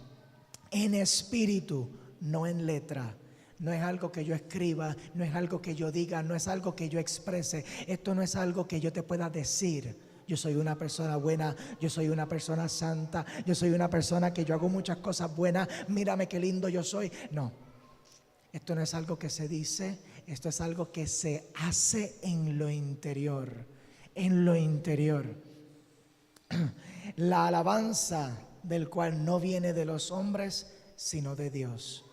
En espíritu, no en letra. No es algo que yo escriba, no es algo que yo diga, no es algo que yo exprese. Esto no es algo que yo te pueda decir. Yo soy una persona buena, yo soy una persona santa, yo soy una persona que yo hago muchas cosas buenas, mírame qué lindo yo soy. No, esto no es algo que se dice, esto es algo que se hace en lo interior, en lo interior. La alabanza del cual no viene de los hombres, sino de Dios.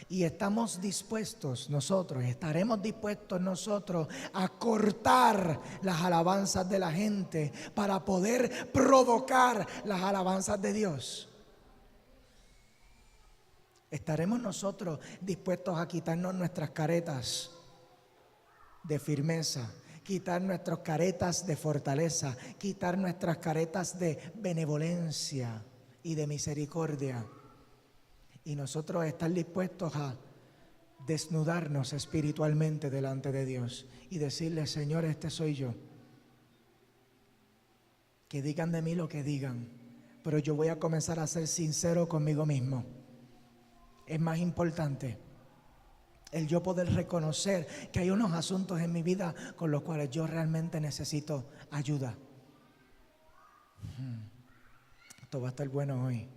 Y estamos dispuestos nosotros, estaremos dispuestos nosotros a cortar las alabanzas de la gente para poder provocar las alabanzas de Dios. Estaremos nosotros dispuestos a quitarnos nuestras caretas de firmeza, quitar nuestras caretas de fortaleza, quitar nuestras caretas de benevolencia y de misericordia. Y nosotros estar dispuestos a desnudarnos espiritualmente delante de Dios y decirle, Señor, este soy yo. Que digan de mí lo que digan, pero yo voy a comenzar a ser sincero conmigo mismo. Es más importante el yo poder reconocer que hay unos asuntos en mi vida con los cuales yo realmente necesito ayuda. Esto va a estar bueno hoy.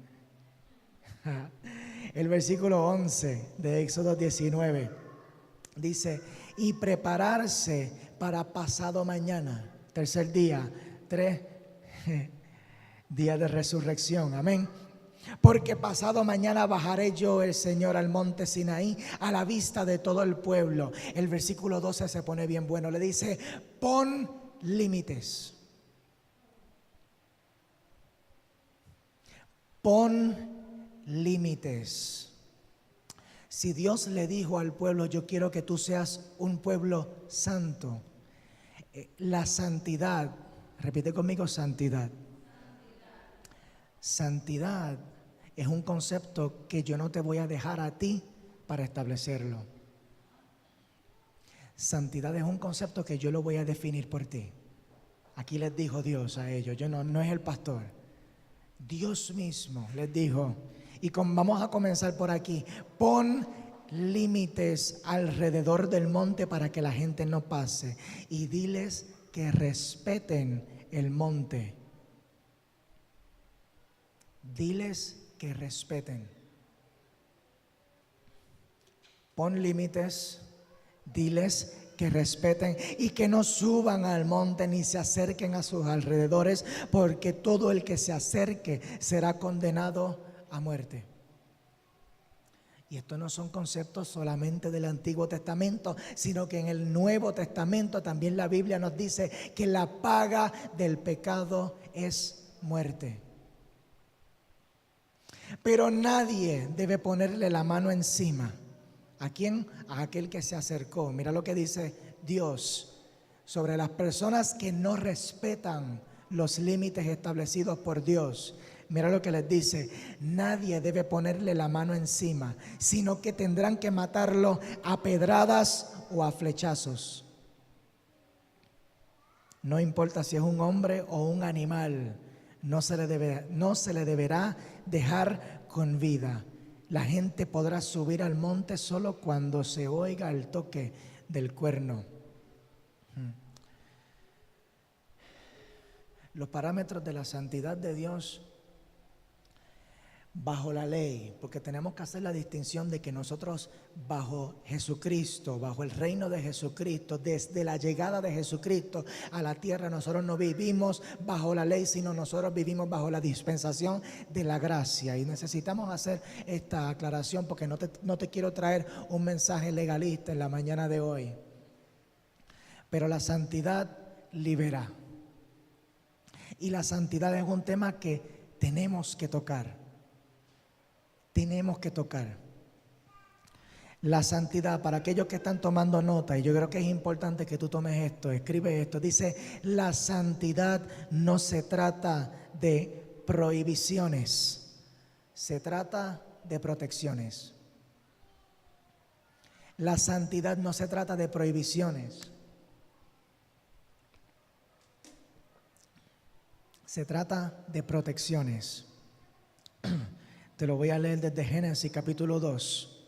El versículo 11 de Éxodo 19 dice, y prepararse para pasado mañana, tercer día, 3 días de resurrección, amén. Porque pasado mañana bajaré yo, el Señor, al monte Sinaí, a la vista de todo el pueblo. El versículo 12 se pone bien bueno, le dice, pon límites. Pon límites. Si Dios le dijo al pueblo, yo quiero que tú seas un pueblo santo, la santidad, repite conmigo, santidad. Santidad es un concepto que yo no te voy a dejar a ti para establecerlo. Santidad es un concepto que yo lo voy a definir por ti. Aquí les dijo Dios a ellos, yo no es el pastor. Dios mismo les dijo, y vamos a comenzar por aquí, pon límites alrededor del monte para que la gente no pase y diles que respeten el monte. Diles que respeten. Pon límites, diles que respeten y que no suban al monte ni se acerquen a sus alrededores, porque todo el que se acerque será condenado a muerte. Y estos no son conceptos solamente del Antiguo Testamento, sino que en el Nuevo Testamento también la Biblia nos dice que la paga del pecado es muerte. Pero nadie debe ponerle la mano encima. ¿A quién? A aquel que se acercó. Mira lo que dice Dios sobre las personas que no respetan los límites establecidos por Dios. Mira lo que les dice: nadie debe ponerle la mano encima, sino que tendrán que matarlo a pedradas o a flechazos. No importa si es un hombre o un animal, no se le deberá dejar con vida. La gente podrá subir al monte solo cuando se oiga el toque del cuerno. Los parámetros de la santidad de Dios bajo la ley, porque tenemos que hacer la distinción de que nosotros bajo Jesucristo, bajo el reino de Jesucristo, desde la llegada de Jesucristo a la tierra, nosotros no vivimos bajo la ley, sino nosotros vivimos bajo la dispensación de la gracia. Y necesitamos hacer esta aclaración porque no te quiero traer un mensaje legalista en la mañana de hoy. Pero la santidad libera. Y la santidad es un tema que tenemos que tocar. Tenemos que tocar la santidad. Para aquellos que están tomando nota, y yo creo que es importante que tú tomes esto, escribe esto. Dice: la santidad no se trata de prohibiciones, se trata de protecciones. La santidad no se trata de prohibiciones, se trata de protecciones. Te lo voy a leer desde Génesis capítulo 2.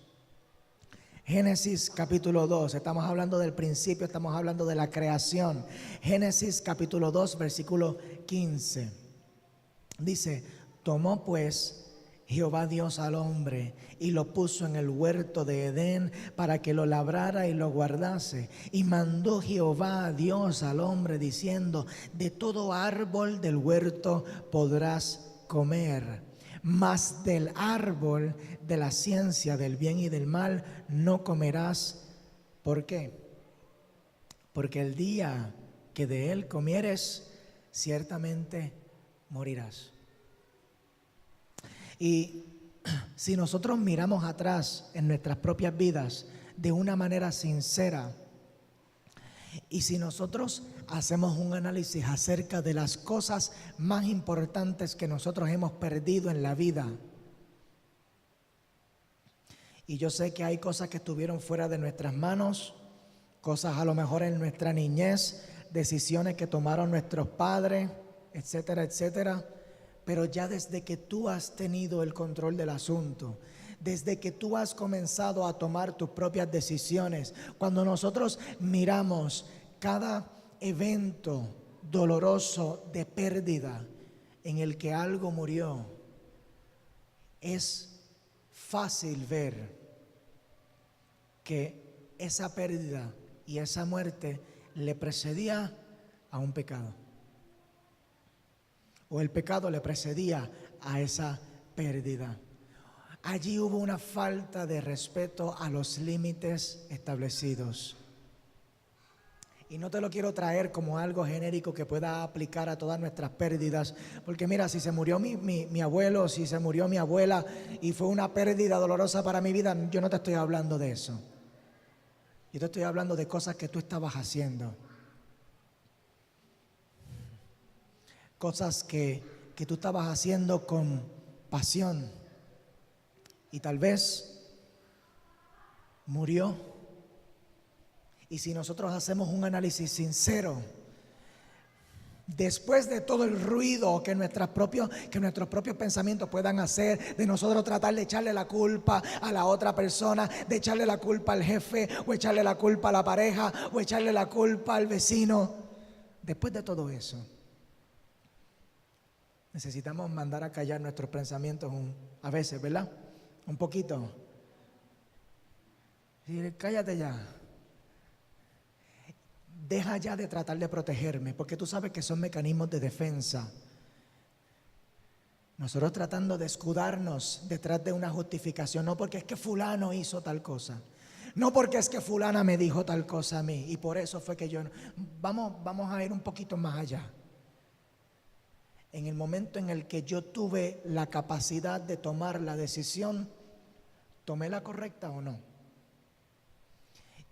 Génesis capítulo 2, estamos hablando del principio, estamos hablando de la creación. Génesis capítulo 2, versículo 15. Dice: tomó pues Jehová Dios al hombre y lo puso en el huerto de Edén para que lo labrara y lo guardase. Y mandó Jehová Dios al hombre diciendo: de todo árbol del huerto podrás comer, mas del árbol de la ciencia del bien y del mal no comerás. ¿Por qué? Porque el día que de él comieres, ciertamente morirás. Y si nosotros miramos atrás en nuestras propias vidas de una manera sincera, y si nosotros hacemos un análisis acerca de las cosas más importantes que nosotros hemos perdido en la vida, y yo sé que hay cosas que estuvieron fuera de nuestras manos, cosas a lo mejor en nuestra niñez, decisiones que tomaron nuestros padres, etcétera, etcétera, pero ya desde que tú has tenido el control del asunto, desde que tú has comenzado a tomar tus propias decisiones, cuando nosotros miramos cada evento doloroso de pérdida en el que algo murió, es fácil ver que esa pérdida y esa muerte le precedía a un pecado, o el pecado le precedía a esa pérdida. Allí hubo una falta de respeto a los límites establecidos. Y no te lo quiero traer como algo genérico que pueda aplicar a todas nuestras pérdidas, porque mira, si se murió mi abuelo, si se murió mi abuela y fue una pérdida dolorosa para mi vida, yo no te estoy hablando de eso. Yo te estoy hablando de cosas que tú estabas haciendo, cosas que tú estabas haciendo con pasión, y tal vez murió. Y si nosotros hacemos un análisis sincero, después de todo el ruido que nuestros propios pensamientos puedan hacer, de nosotros tratar de echarle la culpa a la otra persona, de echarle la culpa al jefe, o echarle la culpa a la pareja, o echarle la culpa al vecino, después de todo eso, necesitamos mandar a callar nuestros pensamientos a veces, ¿verdad? Un poquito. Y cállate ya. Deja ya de tratar de protegerme, porque tú sabes que son mecanismos de defensa. Nosotros tratando de escudarnos detrás de una justificación, no porque es que fulano hizo tal cosa, no porque es que fulana me dijo tal cosa a mí, y por eso fue que yo... Vamos a ir un poquito más allá. En el momento en el que yo tuve la capacidad de tomar la decisión, ¿tomé la correcta o no?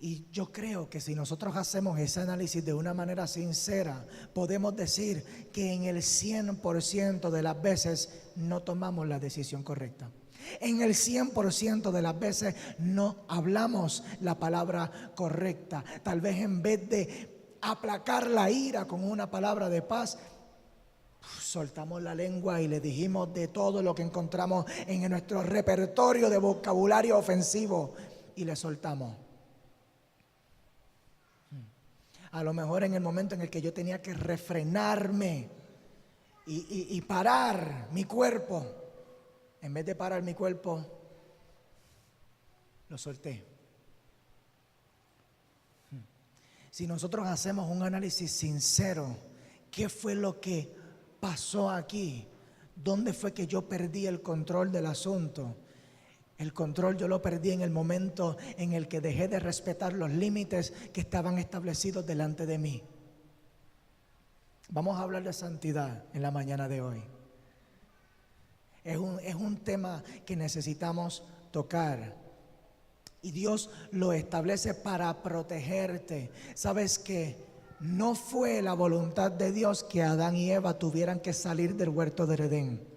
Y yo creo que si nosotros hacemos ese análisis de una manera sincera, podemos decir que en el 100% de las veces no tomamos la decisión correcta. En el 100% de las veces no hablamos la palabra correcta. Tal vez en vez de aplacar la ira con una palabra de paz, soltamos la lengua y le dijimos de todo lo que encontramos en nuestro repertorio de vocabulario ofensivo y le soltamos. A lo mejor en el momento en el que yo tenía que refrenarme y parar mi cuerpo, en vez de parar mi cuerpo, lo solté. Si nosotros hacemos un análisis sincero, ¿qué fue lo que pasó aquí? ¿Dónde fue que yo perdí el control del asunto? El control yo lo perdí en el momento en el que dejé de respetar los límites que estaban establecidos delante de mí. Vamos a hablar de santidad en la mañana de hoy. Es un tema que necesitamos tocar. Y Dios lo establece para protegerte. ¿Sabes qué? No fue la voluntad de Dios que Adán y Eva tuvieran que salir del huerto del Edén.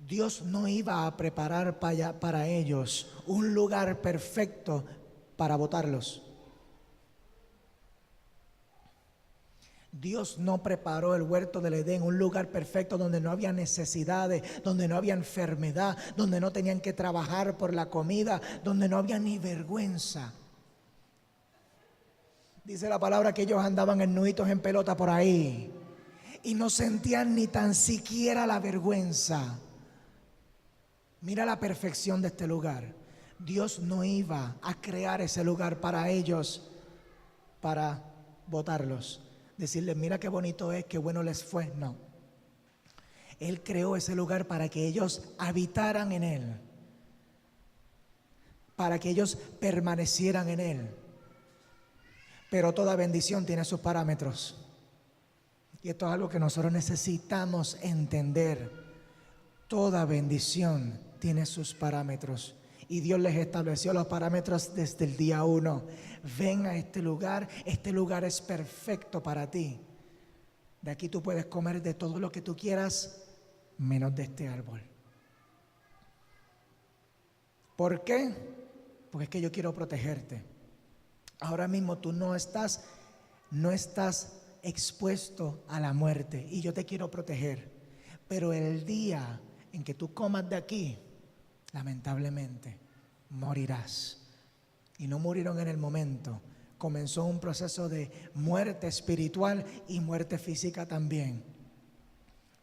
Dios no iba a preparar para ellos un lugar perfecto para botarlos. Dios no preparó el huerto del Edén, un lugar perfecto donde no había necesidades, donde no había enfermedad, donde no tenían que trabajar por la comida, donde no había ni vergüenza. Dice la palabra que ellos andaban ennuditos en pelota por ahí y no sentían ni tan siquiera la vergüenza. Mira la perfección de este lugar. Dios no iba a crear ese lugar para ellos, para botarlos. Decirles, mira qué bonito es, qué bueno les fue. No. Él creó ese lugar para que ellos habitaran en él, para que ellos permanecieran en él. Pero toda bendición tiene sus parámetros. Y esto es algo que nosotros necesitamos entender. Toda bendición tiene sus parámetros. Y Dios les estableció los parámetros desde el día 1. Ven a este lugar es perfecto para ti. De aquí tú puedes comer de todo lo que tú quieras, menos de este árbol. ¿Por qué? Porque es que yo quiero protegerte. Ahora mismo tú no estás expuesto a la muerte y yo te quiero proteger. Pero el día en que tú comas de aquí, lamentablemente, morirás. Y no murieron en el momento. Comenzó un proceso de muerte espiritual y muerte física también.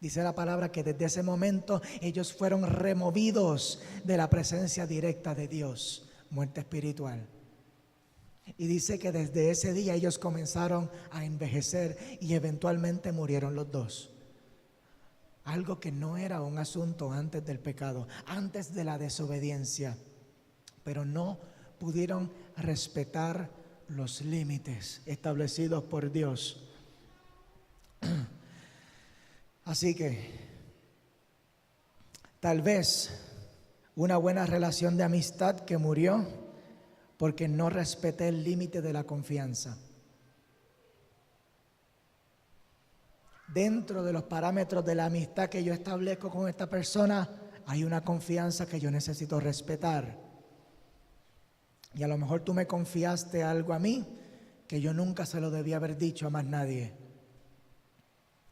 Dice la palabra que desde ese momento ellos fueron removidos de la presencia directa de Dios. Muerte espiritual. Y dice que desde ese día ellos comenzaron a envejecer y eventualmente murieron los dos. Algo que no era un asunto antes del pecado, antes de la desobediencia, pero no pudieron respetar los límites establecidos por Dios. Así que tal vez una buena relación de amistad que murió porque no respeté el límite de la confianza. Dentro de los parámetros de la amistad que yo establezco con esta persona, hay una confianza que yo necesito respetar. Y a lo mejor tú me confiaste algo a mí que yo nunca se lo debía haber dicho a más nadie.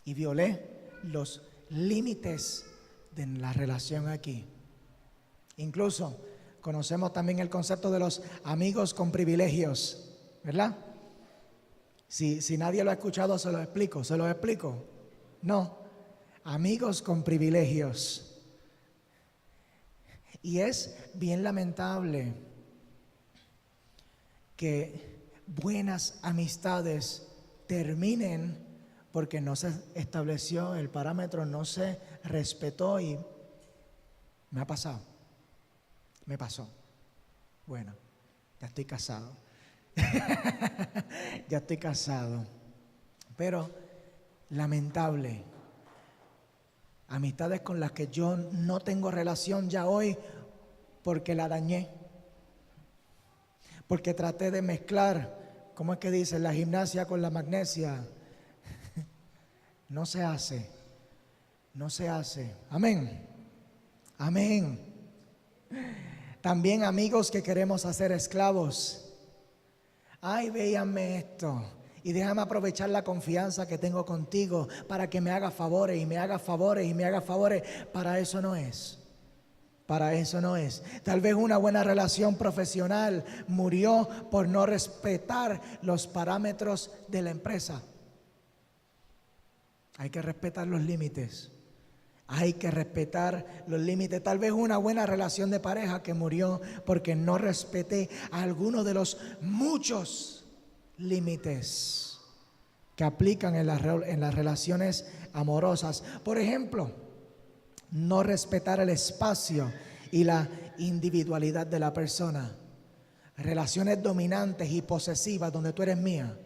Y violé los límites de la relación aquí. Incluso conocemos también el concepto de los amigos con privilegios, ¿verdad? Si nadie lo ha escuchado, se lo explico. No, amigos con privilegios. Y es bien lamentable que buenas amistades terminen porque no se estableció el parámetro, no se respetó y me pasó. Bueno, ya estoy casado. Ya estoy casado. Pero lamentable, amistades con las que yo no tengo relación ya hoy porque la dañé, porque traté de mezclar, ¿cómo es que dice? La gimnasia con la magnesia. No se hace, no se hace. Amén, amén. También amigos que queremos hacer esclavos. Ay, véanme esto. Y déjame aprovechar la confianza que tengo contigo para que me haga favores y me haga favores y me haga favores. Para eso no es. Para eso no es. Tal vez una buena relación profesional murió por no respetar los parámetros de la empresa. Hay que respetar los límites. Hay que respetar los límites. Tal vez una buena relación de pareja que murió porque no respeté algunos de los muchos límites que aplican en las relaciones amorosas. Por ejemplo, no respetar el espacio y la individualidad de la persona. Relaciones dominantes y posesivas donde tú eres mía.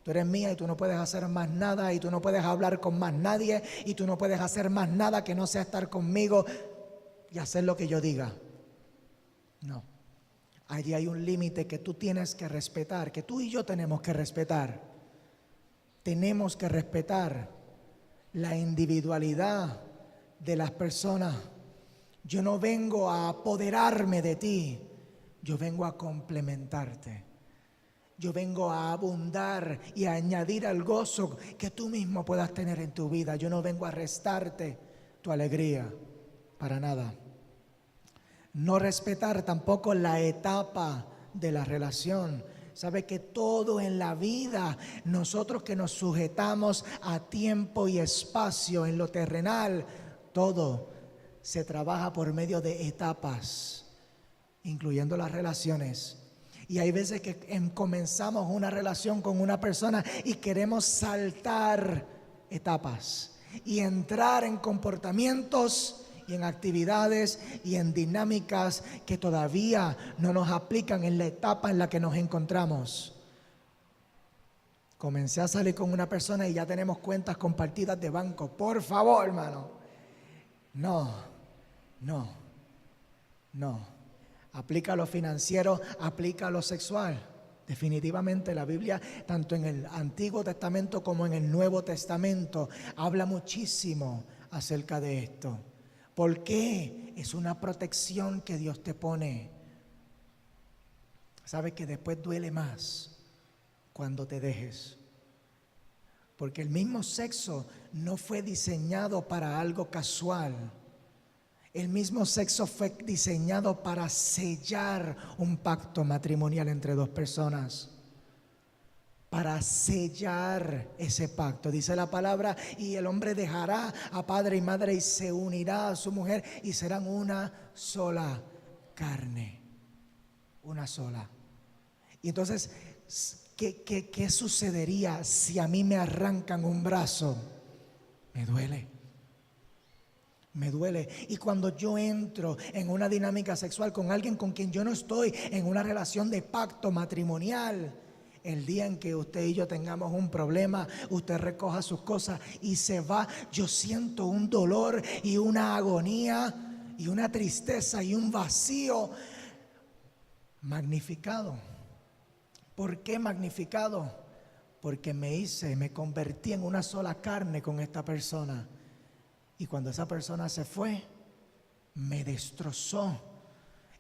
Tú eres mía y tú no puedes hacer más nada y tú no puedes hablar con más nadie y tú no puedes hacer más nada que no sea estar conmigo y hacer lo que yo diga. No. Allí hay un límite que tú tienes que respetar, que tú y yo tenemos que respetar. Tenemos que respetar la individualidad de las personas. Yo no vengo a apoderarme de ti, yo vengo a complementarte. Yo vengo a abundar y a añadir al gozo que tú mismo puedas tener en tu vida. Yo no vengo a restarte tu alegría, para nada. No respetar tampoco la etapa de la relación. Sabe que todo en la vida, nosotros que nos sujetamos a tiempo y espacio en lo terrenal, todo se trabaja por medio de etapas, incluyendo las relaciones. Y hay veces que comenzamos una relación con una persona y queremos saltar etapas y entrar en comportamientos y en actividades y en dinámicas que todavía no nos aplican en la etapa en la que nos encontramos. Comencé a salir con una persona y ya tenemos cuentas compartidas de banco. Por favor, hermano. No. Aplica lo financiero, aplica lo sexual. Definitivamente la Biblia, tanto en el Antiguo Testamento como en el Nuevo Testamento, habla muchísimo acerca de esto. ¿Por qué? Es una protección que Dios te pone. Sabes que después duele más cuando te dejes. Porque el mismo sexo no fue diseñado para algo casual. El mismo sexo fue diseñado para sellar un pacto matrimonial entre dos personas. Para sellar ese pacto. Dice la palabra, y el hombre dejará a padre y madre y se unirá a su mujer y serán una sola carne. Una sola. Y entonces, ¿qué sucedería si a mí me arrancan un brazo? Me duele. Me duele. Y cuando yo entro en una dinámica sexual con alguien con quien yo no estoy en una relación de pacto matrimonial, el día en que usted y yo tengamos un problema, usted recoja sus cosas y se va, yo siento un dolor y una agonía y una tristeza y un vacío magnificado. ¿Por qué magnificado? Porque me convertí en una sola carne con esta persona. Y cuando esa persona se fue, me destrozó.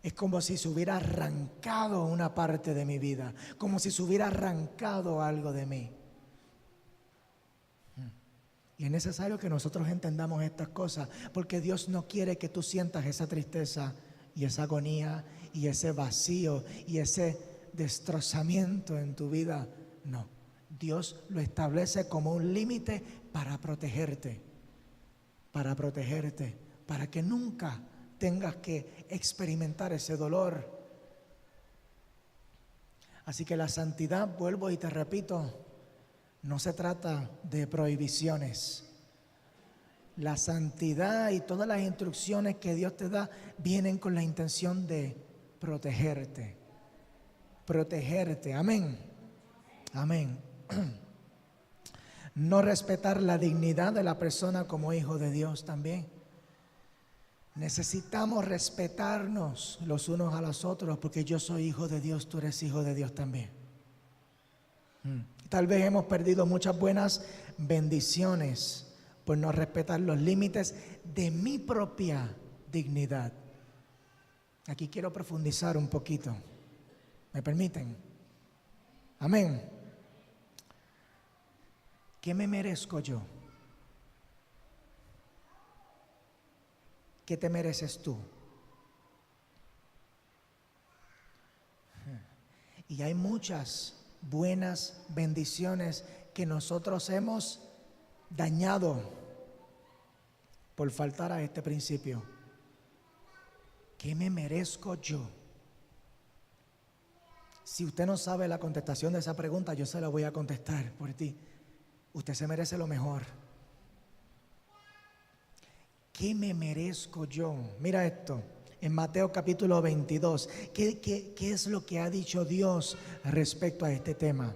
Es como si se hubiera arrancado una parte de mi vida, como si se hubiera arrancado algo de mí. Y es necesario que nosotros entendamos estas cosas, porque Dios no quiere que tú sientas esa tristeza y esa agonía y ese vacío y ese destrozamiento en tu vida. No, Dios lo establece como un límite para protegerte. Para protegerte, para que nunca tengas que experimentar ese dolor. Así que la santidad, vuelvo y te repito, no se trata de prohibiciones. La santidad y todas las instrucciones que Dios te da vienen con la intención de protegerte. Protegerte, amén. Amén. No respetar la dignidad de la persona como hijo de Dios también. Necesitamos respetarnos los unos a los otros, porque yo soy hijo de Dios, tú eres hijo de Dios también. Tal vez hemos perdido muchas buenas bendiciones por no respetar los límites de mi propia dignidad. Aquí quiero profundizar un poquito. ¿Me permiten? Amén. ¿Qué me merezco yo? ¿Qué te mereces tú? Y hay muchas buenas bendiciones que nosotros hemos dañado por faltar a este principio. ¿Qué me merezco yo? Si usted no sabe la contestación de esa pregunta, yo se la voy a contestar por ti. Usted se merece lo mejor. ¿Qué me merezco yo? Mira esto, en Mateo capítulo 22. ¿Qué es lo que ha dicho Dios respecto a este tema?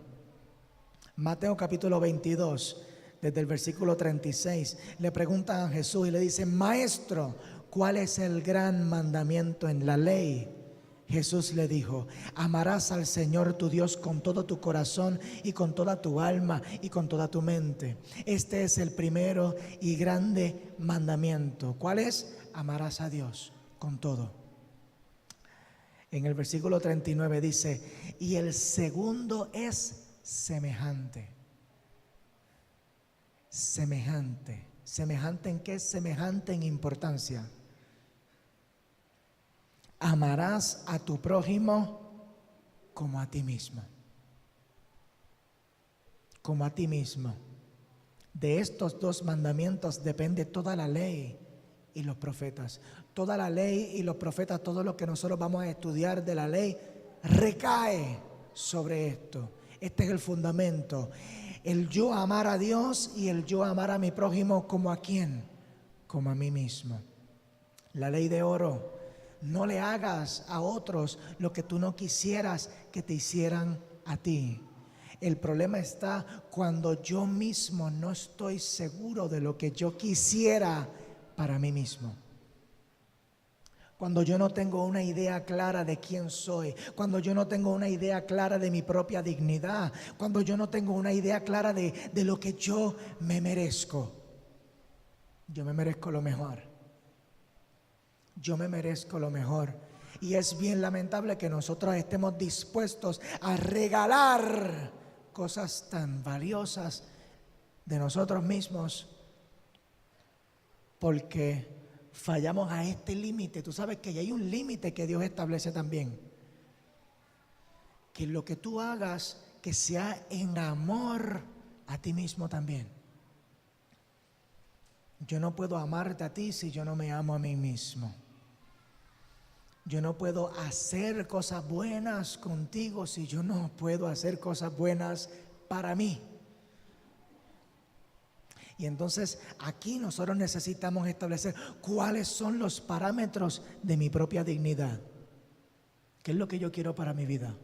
Mateo capítulo 22, desde el versículo 36, le preguntan a Jesús y le dicen: Maestro, ¿cuál es el gran mandamiento en la ley? Jesús le dijo: amarás al Señor tu Dios con todo tu corazón y con toda tu alma y con toda tu mente. Este es el primero y grande mandamiento. ¿Cuál es? Amarás a Dios con todo. En el versículo 39 dice: y el segundo es semejante. Semejante. ¿Semejante en qué? Semejante en importancia. Amarás a tu prójimo como a ti mismo. Como a ti mismo. De estos dos mandamientos depende toda la ley y los profetas. Toda la ley y los profetas, todo lo que nosotros vamos a estudiar de la ley, recae sobre esto. Este es el fundamento. El yo amar a Dios y el yo amar a mi prójimo, ¿como a quién? Como a mí mismo. La ley de oro: no le hagas a otros lo que tú no quisieras que te hicieran a ti. El problema está cuando yo mismo no estoy seguro de lo que yo quisiera para mí mismo. Cuando yo no tengo una idea clara de quién soy, cuando yo no tengo una idea clara de mi propia dignidad, cuando yo no tengo una idea clara de lo que yo me merezco. Yo me merezco lo mejor. Yo me merezco lo mejor. Y es bien lamentable que nosotros estemos dispuestos a regalar cosas tan valiosas de nosotros mismos porque fallamos a este límite. Tú sabes que hay un límite que Dios establece también. Que lo que tú hagas, que sea en amor a ti mismo también. Yo no puedo amarte a ti si yo no me amo a mí mismo. Yo no puedo hacer cosas buenas contigo si yo no puedo hacer cosas buenas para mí. Y entonces aquí nosotros necesitamos establecer cuáles son los parámetros de mi propia dignidad. ¿Qué es lo que yo quiero para mi vida?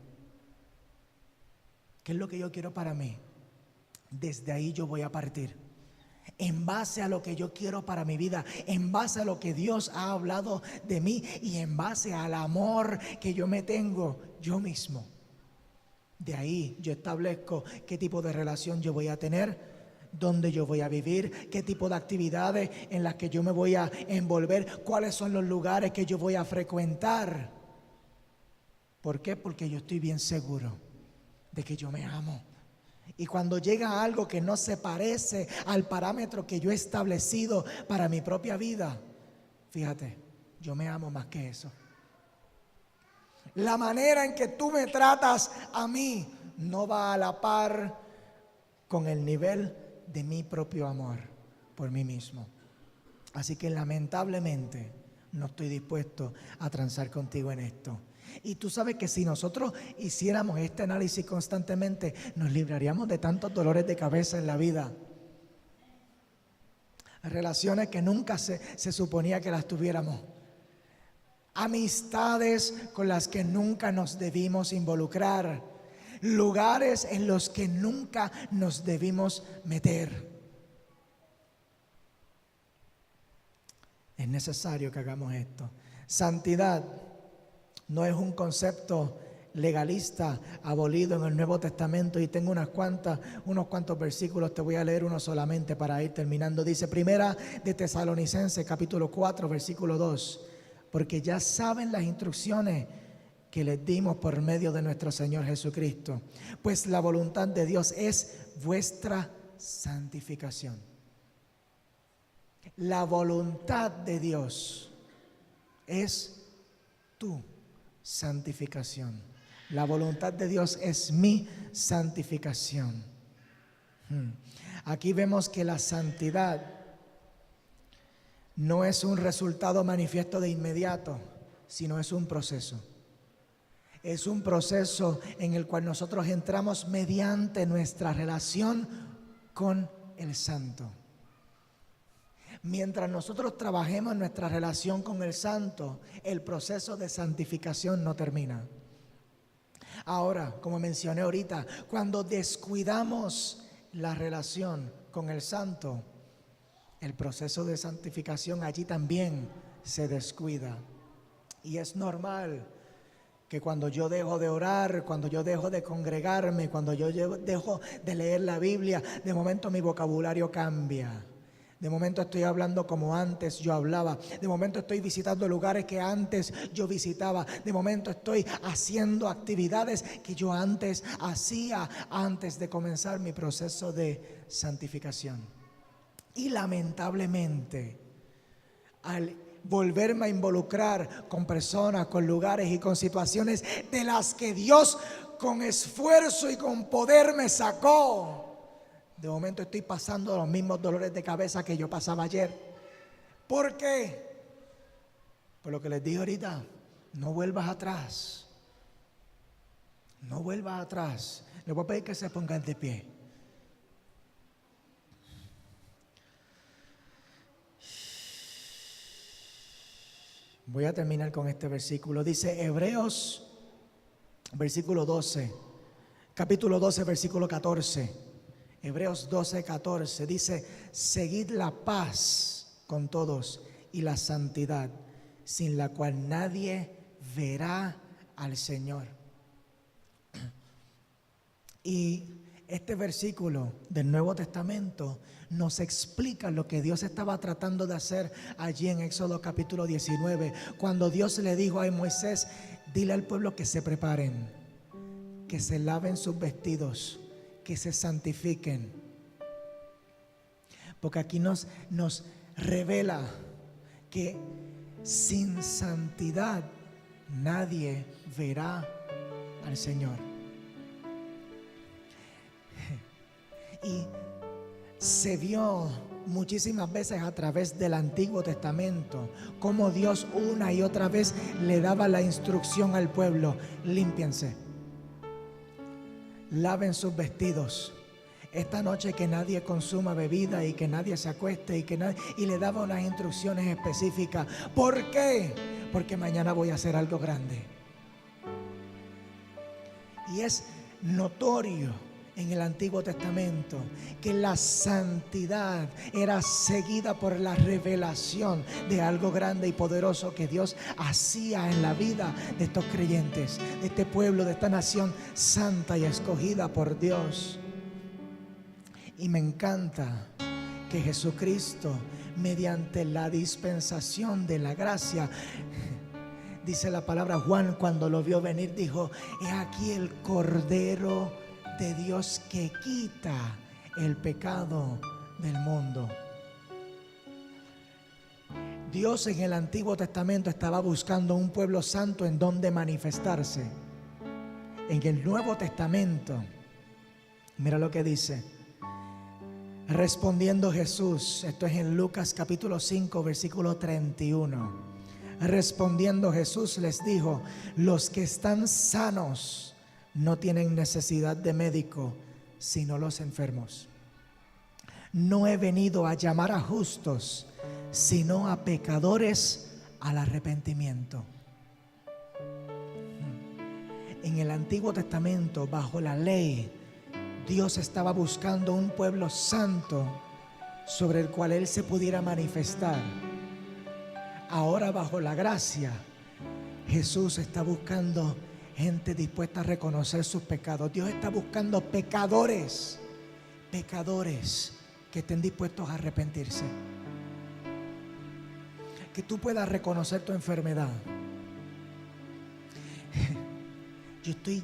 ¿Qué es lo que yo quiero para mí? Desde ahí yo voy a partir. En base a lo que yo quiero para mi vida, en base a lo que Dios ha hablado de mí y en base al amor que yo me tengo yo mismo. De ahí yo establezco qué tipo de relación yo voy a tener, dónde yo voy a vivir, qué tipo de actividades en las que yo me voy a envolver, cuáles son los lugares que yo voy a frecuentar. ¿Por qué? Porque yo estoy bien seguro de que yo me amo. Y cuando llega algo que no se parece al parámetro que yo he establecido para mi propia vida, fíjate, yo me amo más que eso. La manera en que tú me tratas a mí no va a la par con el nivel de mi propio amor por mí mismo. Así que lamentablemente no estoy dispuesto a transar contigo en esto. Y tú sabes que si nosotros hiciéramos este análisis constantemente, nos libraríamos de tantos dolores de cabeza en la vida. Relaciones que nunca se suponía que las tuviéramos. Amistades con las que nunca nos debimos involucrar. Lugares en los que nunca nos debimos meter. Es necesario que hagamos esto. Santidad no es un concepto legalista abolido en el Nuevo Testamento, y tengo unos cuantos versículos, te voy a leer uno solamente para ir terminando. Dice Primera de Tesalonicenses capítulo 4 versículo 2: porque ya saben las instrucciones que les dimos por medio de nuestro Señor Jesucristo, pues la voluntad de Dios es vuestra santificación. La voluntad de Dios es tu santificación. La voluntad de Dios es mi santificación. Aquí vemos que la santidad no es un resultado manifiesto de inmediato, sino es un proceso. Es un proceso en el cual nosotros entramos mediante nuestra relación con el Santo. Mientras nosotros trabajemos en nuestra relación con el Santo, el proceso de santificación no termina. Ahora, como mencioné ahorita, cuando descuidamos la relación con el Santo, el proceso de santificación allí también se descuida. Y es normal que cuando yo dejo de orar, cuando yo dejo de congregarme, cuando yo dejo de leer la Biblia, de momento mi vocabulario cambia. De momento estoy hablando como antes yo hablaba. De momento estoy visitando lugares que antes yo visitaba. De momento estoy haciendo actividades que yo antes hacía, antes de comenzar mi proceso de santificación. Y lamentablemente, al volverme a involucrar con personas, con lugares y con situaciones de las que Dios con esfuerzo y con poder me sacó, de momento estoy pasando los mismos dolores de cabeza que yo pasaba ayer. ¿Por qué? Por lo que les dije ahorita, no vuelvas atrás. No vuelvas atrás. Les voy a pedir que se pongan de pie. Voy a terminar con este versículo. Dice Hebreos, versículo 12, capítulo 12, versículo 14. Hebreos 12, 14 dice: seguid la paz con todos y la santidad, sin la cual nadie verá al Señor. Y este versículo del Nuevo Testamento nos explica lo que Dios estaba tratando de hacer allí en Éxodo capítulo 19, cuando Dios le dijo a Moisés: dile al pueblo que se preparen, que se laven sus vestidos, que se santifiquen. Porque aquí nos revela que sin santidad nadie verá al Señor. Y se vio muchísimas veces a través del Antiguo Testamento cómo Dios una y otra vez le daba la instrucción al pueblo: límpiense, laven sus vestidos. Esta noche que nadie consuma bebida y que nadie se acueste y le daba unas instrucciones específicas. ¿Por qué? Porque mañana voy a hacer algo grande. Y es notorio en el Antiguo Testamento que la santidad era seguida por la revelación de algo grande y poderoso que Dios hacía en la vida de estos creyentes, de este pueblo, de esta nación santa y escogida por Dios. Y me encanta que Jesucristo, mediante la dispensación de la gracia, dice la palabra, Juan cuando lo vio venir dijo: he aquí el Cordero de Dios que quita el pecado del mundo. Dios en el Antiguo Testamento estaba buscando un pueblo santo en donde manifestarse. En el Nuevo Testamento, mira lo que dice. Respondiendo Jesús, esto es en Lucas capítulo 5 versículo 31. Respondiendo Jesús les dijo: los que están sanos no tienen necesidad de médico, sino los enfermos. No he venido a llamar a justos, sino a pecadores al arrepentimiento. En el Antiguo Testamento, bajo la ley, Dios estaba buscando un pueblo santo sobre el cual Él se pudiera manifestar. ahora bajo la gracia, Jesús está buscando gente dispuesta a reconocer sus pecados. Dios está buscando pecadores que estén dispuestos a arrepentirse. Que tú puedas reconocer tu enfermedad. Yo estoy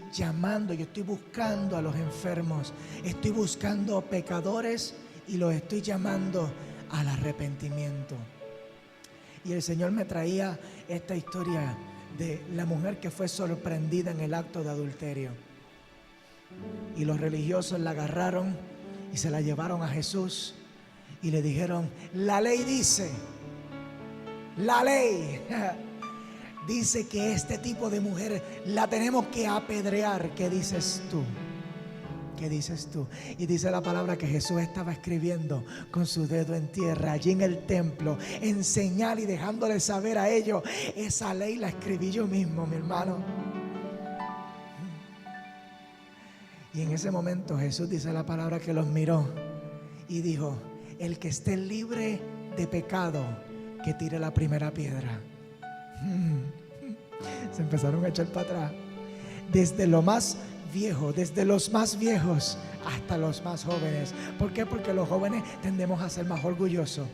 buscando a los enfermos, estoy buscando pecadores y los estoy llamando al arrepentimiento. Y el Señor me traía esta historia de la mujer que fue sorprendida en el acto de adulterio. Y los religiosos la agarraron y se la llevaron a Jesús y le dijeron: la ley dice, dice que este tipo de mujer la tenemos que apedrear. ¿Qué dices tú? ¿Qué dices tú? Y dice la palabra que Jesús estaba escribiendo con su dedo en tierra allí en el templo, en señal y dejándole saber a ellos: esa ley la escribí yo mismo, mi hermano. Y en ese momento Jesús, dice la palabra, que los miró y dijo: el que esté libre de pecado, que tire la primera piedra. Se empezaron a echar para atrás. Desde lo más viejo, desde los más viejos hasta los más jóvenes. ¿Por qué? Porque los jóvenes tendemos a ser más orgullosos.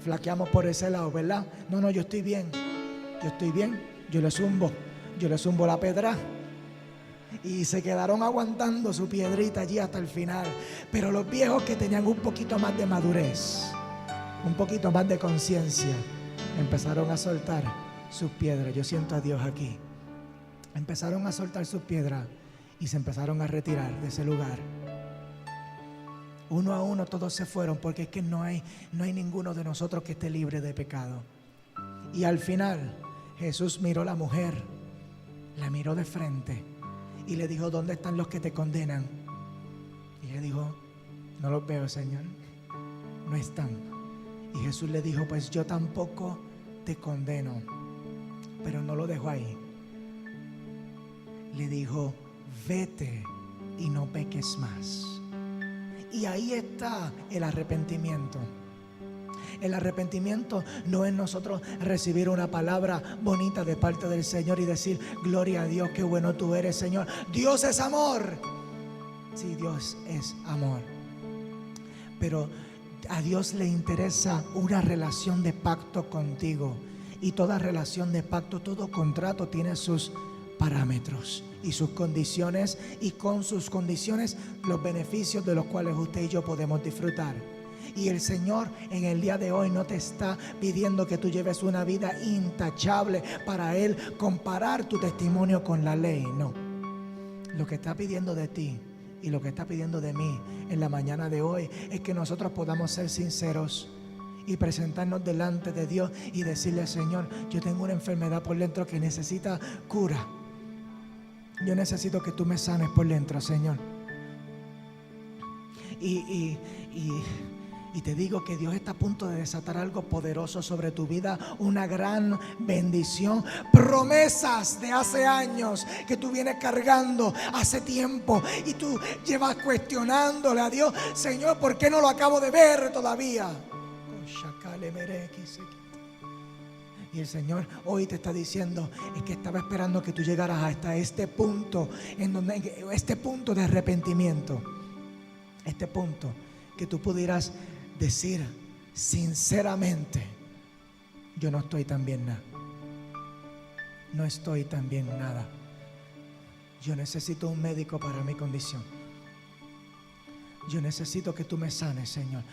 Flaqueamos por ese lado, ¿verdad? No, yo estoy bien. Yo le zumbo la pedra. Y se quedaron aguantando su piedrita allí hasta el final. Pero los viejos, que tenían un poquito más de madurez, un poquito más de conciencia, empezaron a soltar sus piedras. Yo siento a Dios aquí. Empezaron a soltar sus piedras y se empezaron a retirar de ese lugar. Uno a uno todos se fueron, porque es que no hay ninguno de nosotros que esté libre de pecado. Y al final Jesús miró a la mujer, la miró de frente y le dijo: ¿dónde están los que te condenan? Y ella dijo: no los veo, Señor, no están. Y Jesús le dijo: pues yo tampoco te condeno. Pero no lo dejó ahí. Le dijo: vete y no peques más. Y ahí está el arrepentimiento. El arrepentimiento no es nosotros recibir una palabra bonita de parte del Señor y decir: gloria a Dios, qué bueno tú eres, Señor. Dios es amor. Sí, Dios es amor. Pero a Dios le interesa una relación de pacto contigo. Y toda relación de pacto, todo contrato tiene sus parámetros y sus condiciones, y con sus condiciones los beneficios de los cuales usted y yo podemos disfrutar. Y el Señor en el día de hoy no te está pidiendo que tú lleves una vida intachable para Él comparar tu testimonio con la ley. No. Lo que está pidiendo de ti y lo que está pidiendo de mí en la mañana de hoy es que nosotros podamos ser sinceros y presentarnos delante de Dios y decirle: Señor, yo tengo una enfermedad por dentro que necesita cura. Yo necesito que tú me sanes por dentro, Señor. Y te digo que Dios está a punto de desatar algo poderoso sobre tu vida, una gran bendición, promesas de hace años que tú vienes cargando hace tiempo y tú llevas cuestionándole a Dios: Señor, ¿por qué no lo acabo de ver todavía? Y el Señor hoy te está diciendo: es que estaba esperando que tú llegaras hasta este punto, este punto de arrepentimiento, este punto que tú pudieras decir sinceramente: yo no estoy tan bien nada. No estoy tan bien nada. Yo necesito un médico para mi condición. Yo necesito que tú me sanes, Señor.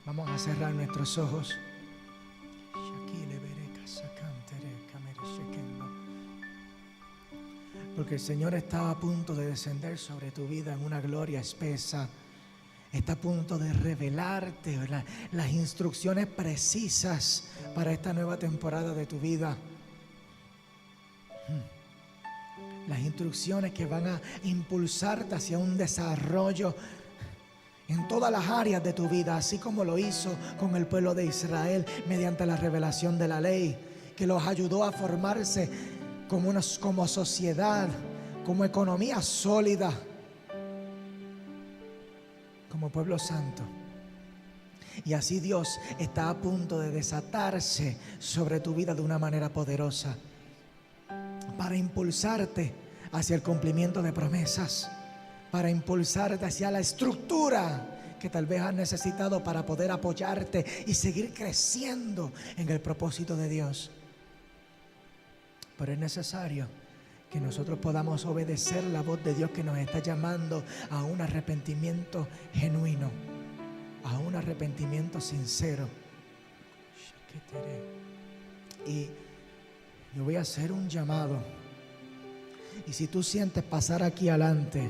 Vamos a cerrar nuestros ojos. Porque el Señor está a punto de descender sobre tu vida en una gloria espesa. Está a punto de revelarte las instrucciones precisas para esta nueva temporada de tu vida. Las instrucciones que van a impulsarte hacia un desarrollo en todas las áreas de tu vida, así como lo hizo con el pueblo de Israel mediante la revelación de la ley, que los ayudó a formarse como sociedad, como economía sólida, como pueblo santo. Y así Dios está a punto de desatarse sobre tu vida de una manera poderosa para impulsarte hacia el cumplimiento de promesas, para impulsarte hacia la estructura que tal vez has necesitado para poder apoyarte y seguir creciendo en el propósito de Dios. Pero es necesario que nosotros podamos obedecer la voz de Dios que nos está llamando a un arrepentimiento genuino, a un arrepentimiento sincero. Y yo voy a hacer un llamado. Y si tú sientes pasar aquí adelante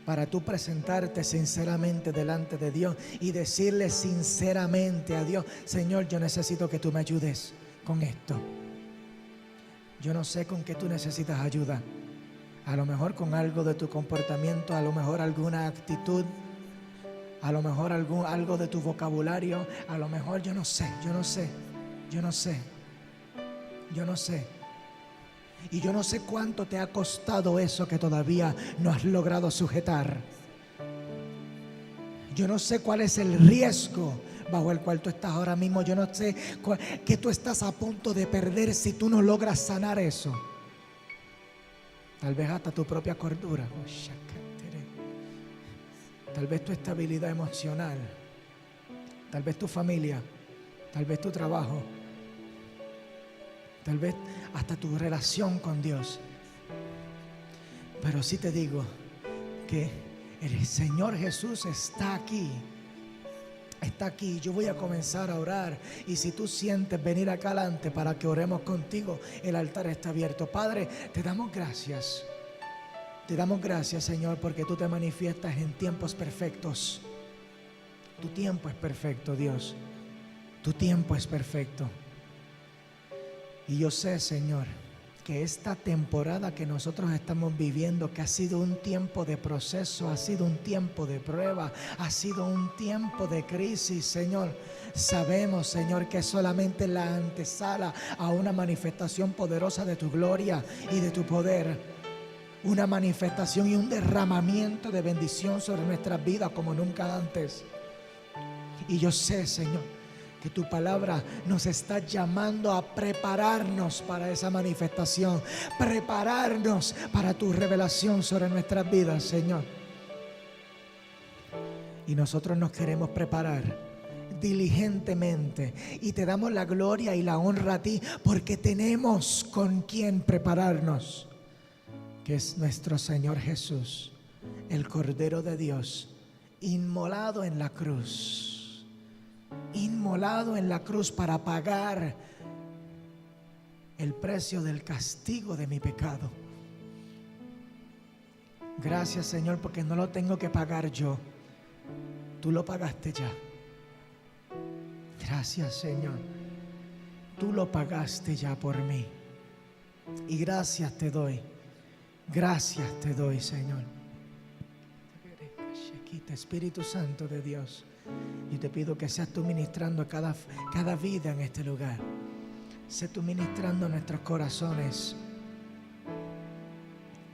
para tú presentarte sinceramente delante de Dios y decirle sinceramente a Dios: Señor, yo necesito que tú me ayudes con esto. Yo no sé con qué tú necesitas ayuda. A lo mejor con algo de tu comportamiento, a lo mejor alguna actitud, a lo mejor algo de tu vocabulario, a lo mejor yo no sé. Y yo no sé cuánto te ha costado eso que todavía no has logrado sujetar. Yo no sé cuál es el riesgo bajo el cual tú estás ahora mismo. Yo no sé que tú estás a punto de perder si tú no logras sanar eso. Tal vez hasta tu propia cordura. Tal vez tu estabilidad emocional. Tal vez tu familia. Tal vez tu trabajo. Tal vez hasta tu relación con Dios. Pero sí te digo que el Señor Jesús está aquí. Está aquí. Yo voy a comenzar a orar. Y si tú sientes venir acá adelante para que oremos contigo, el altar está abierto. Padre, te damos gracias. Te damos gracias, Señor, porque tú te manifiestas en tiempos perfectos. Tu tiempo es perfecto, Dios. Tu tiempo es perfecto. Y yo sé, Señor, que esta temporada que nosotros estamos viviendo, que ha sido un tiempo de proceso, ha sido un tiempo de prueba, ha sido un tiempo de crisis, Señor. Sabemos, Señor, que es solamente la antesala a una manifestación poderosa de tu gloria y de tu poder. Una manifestación y un derramamiento de bendición sobre nuestras vidas como nunca antes. Y yo sé, Señor, que tu palabra nos está llamando a prepararnos para esa manifestación, prepararnos para tu revelación sobre nuestras vidas, Señor. Y nosotros nos queremos preparar diligentemente y te damos la gloria y la honra a ti, porque tenemos con quien prepararnos, que es nuestro Señor Jesús, el Cordero de Dios, inmolado en la cruz. Inmolado en la cruz para pagar el precio del castigo de mi pecado. Gracias, Señor, porque no lo tengo que pagar yo. Tú lo pagaste ya. Gracias, Señor. Tú lo pagaste ya por mí. Y gracias te doy. Gracias te doy, Señor. Espíritu Santo de Dios, yo te pido que seas tú ministrando cada vida en este lugar. Sé tú ministrando nuestros corazones.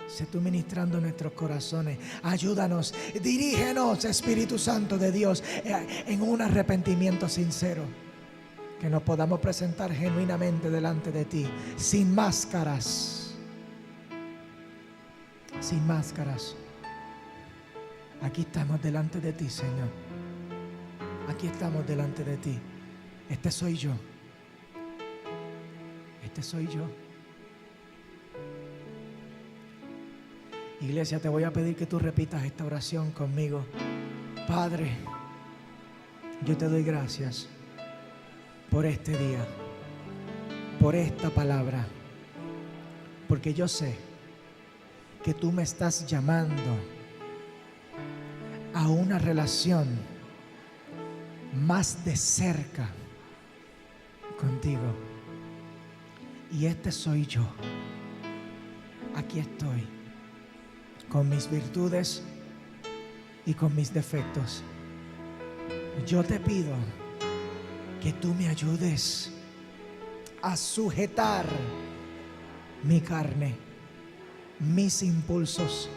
Sé tú ministrando nuestros corazones. Ayúdanos, dirígenos, Espíritu Santo de Dios, en un arrepentimiento sincero. Que nos podamos presentar genuinamente delante de ti, sin máscaras. Sin máscaras. Aquí estamos delante de ti, Señor. Aquí estamos delante de ti. Este soy yo. Este soy yo. Iglesia, te voy a pedir que tú repitas esta oración conmigo. Padre, yo te doy gracias por este día, por esta palabra, porque yo sé que tú me estás llamando a una relación más de cerca contigo. Y este soy yo. Aquí estoy, con mis virtudes y con mis defectos. Yo te pido que tú me ayudes a sujetar mi carne, mis impulsos,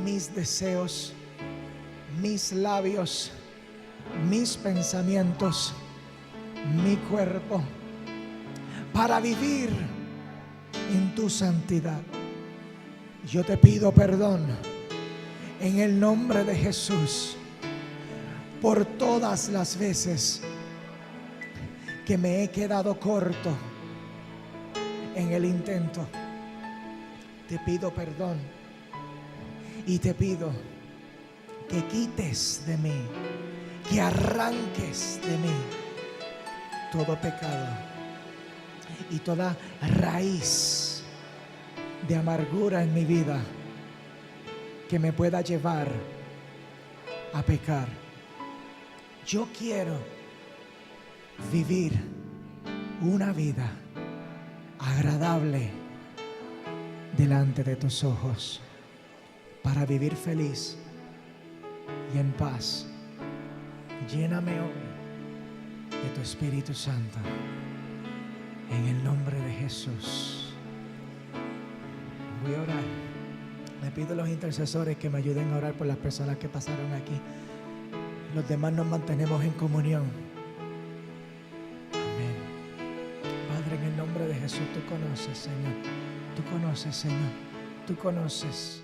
mis deseos, mis labios, mis pensamientos, mi cuerpo, para vivir en tu santidad. Yo te pido perdón en el nombre de Jesús por todas las veces que me he quedado corto en el intento. Te pido perdón y te pido que quites de mí, que arranques de mí todo pecado y toda raíz de amargura en mi vida que me pueda llevar a pecar. Yo quiero vivir una vida agradable delante de tus ojos, para vivir feliz y en paz. Lléname hoy de tu Espíritu Santo, en el nombre de Jesús. Voy a orar. Le pido a los intercesores que me ayuden a orar por las personas que pasaron aquí. Los demás nos mantenemos en comunión. Amén. Padre, en el nombre de Jesús, tú conoces, Señor. Tú conoces, Señor. Tú conoces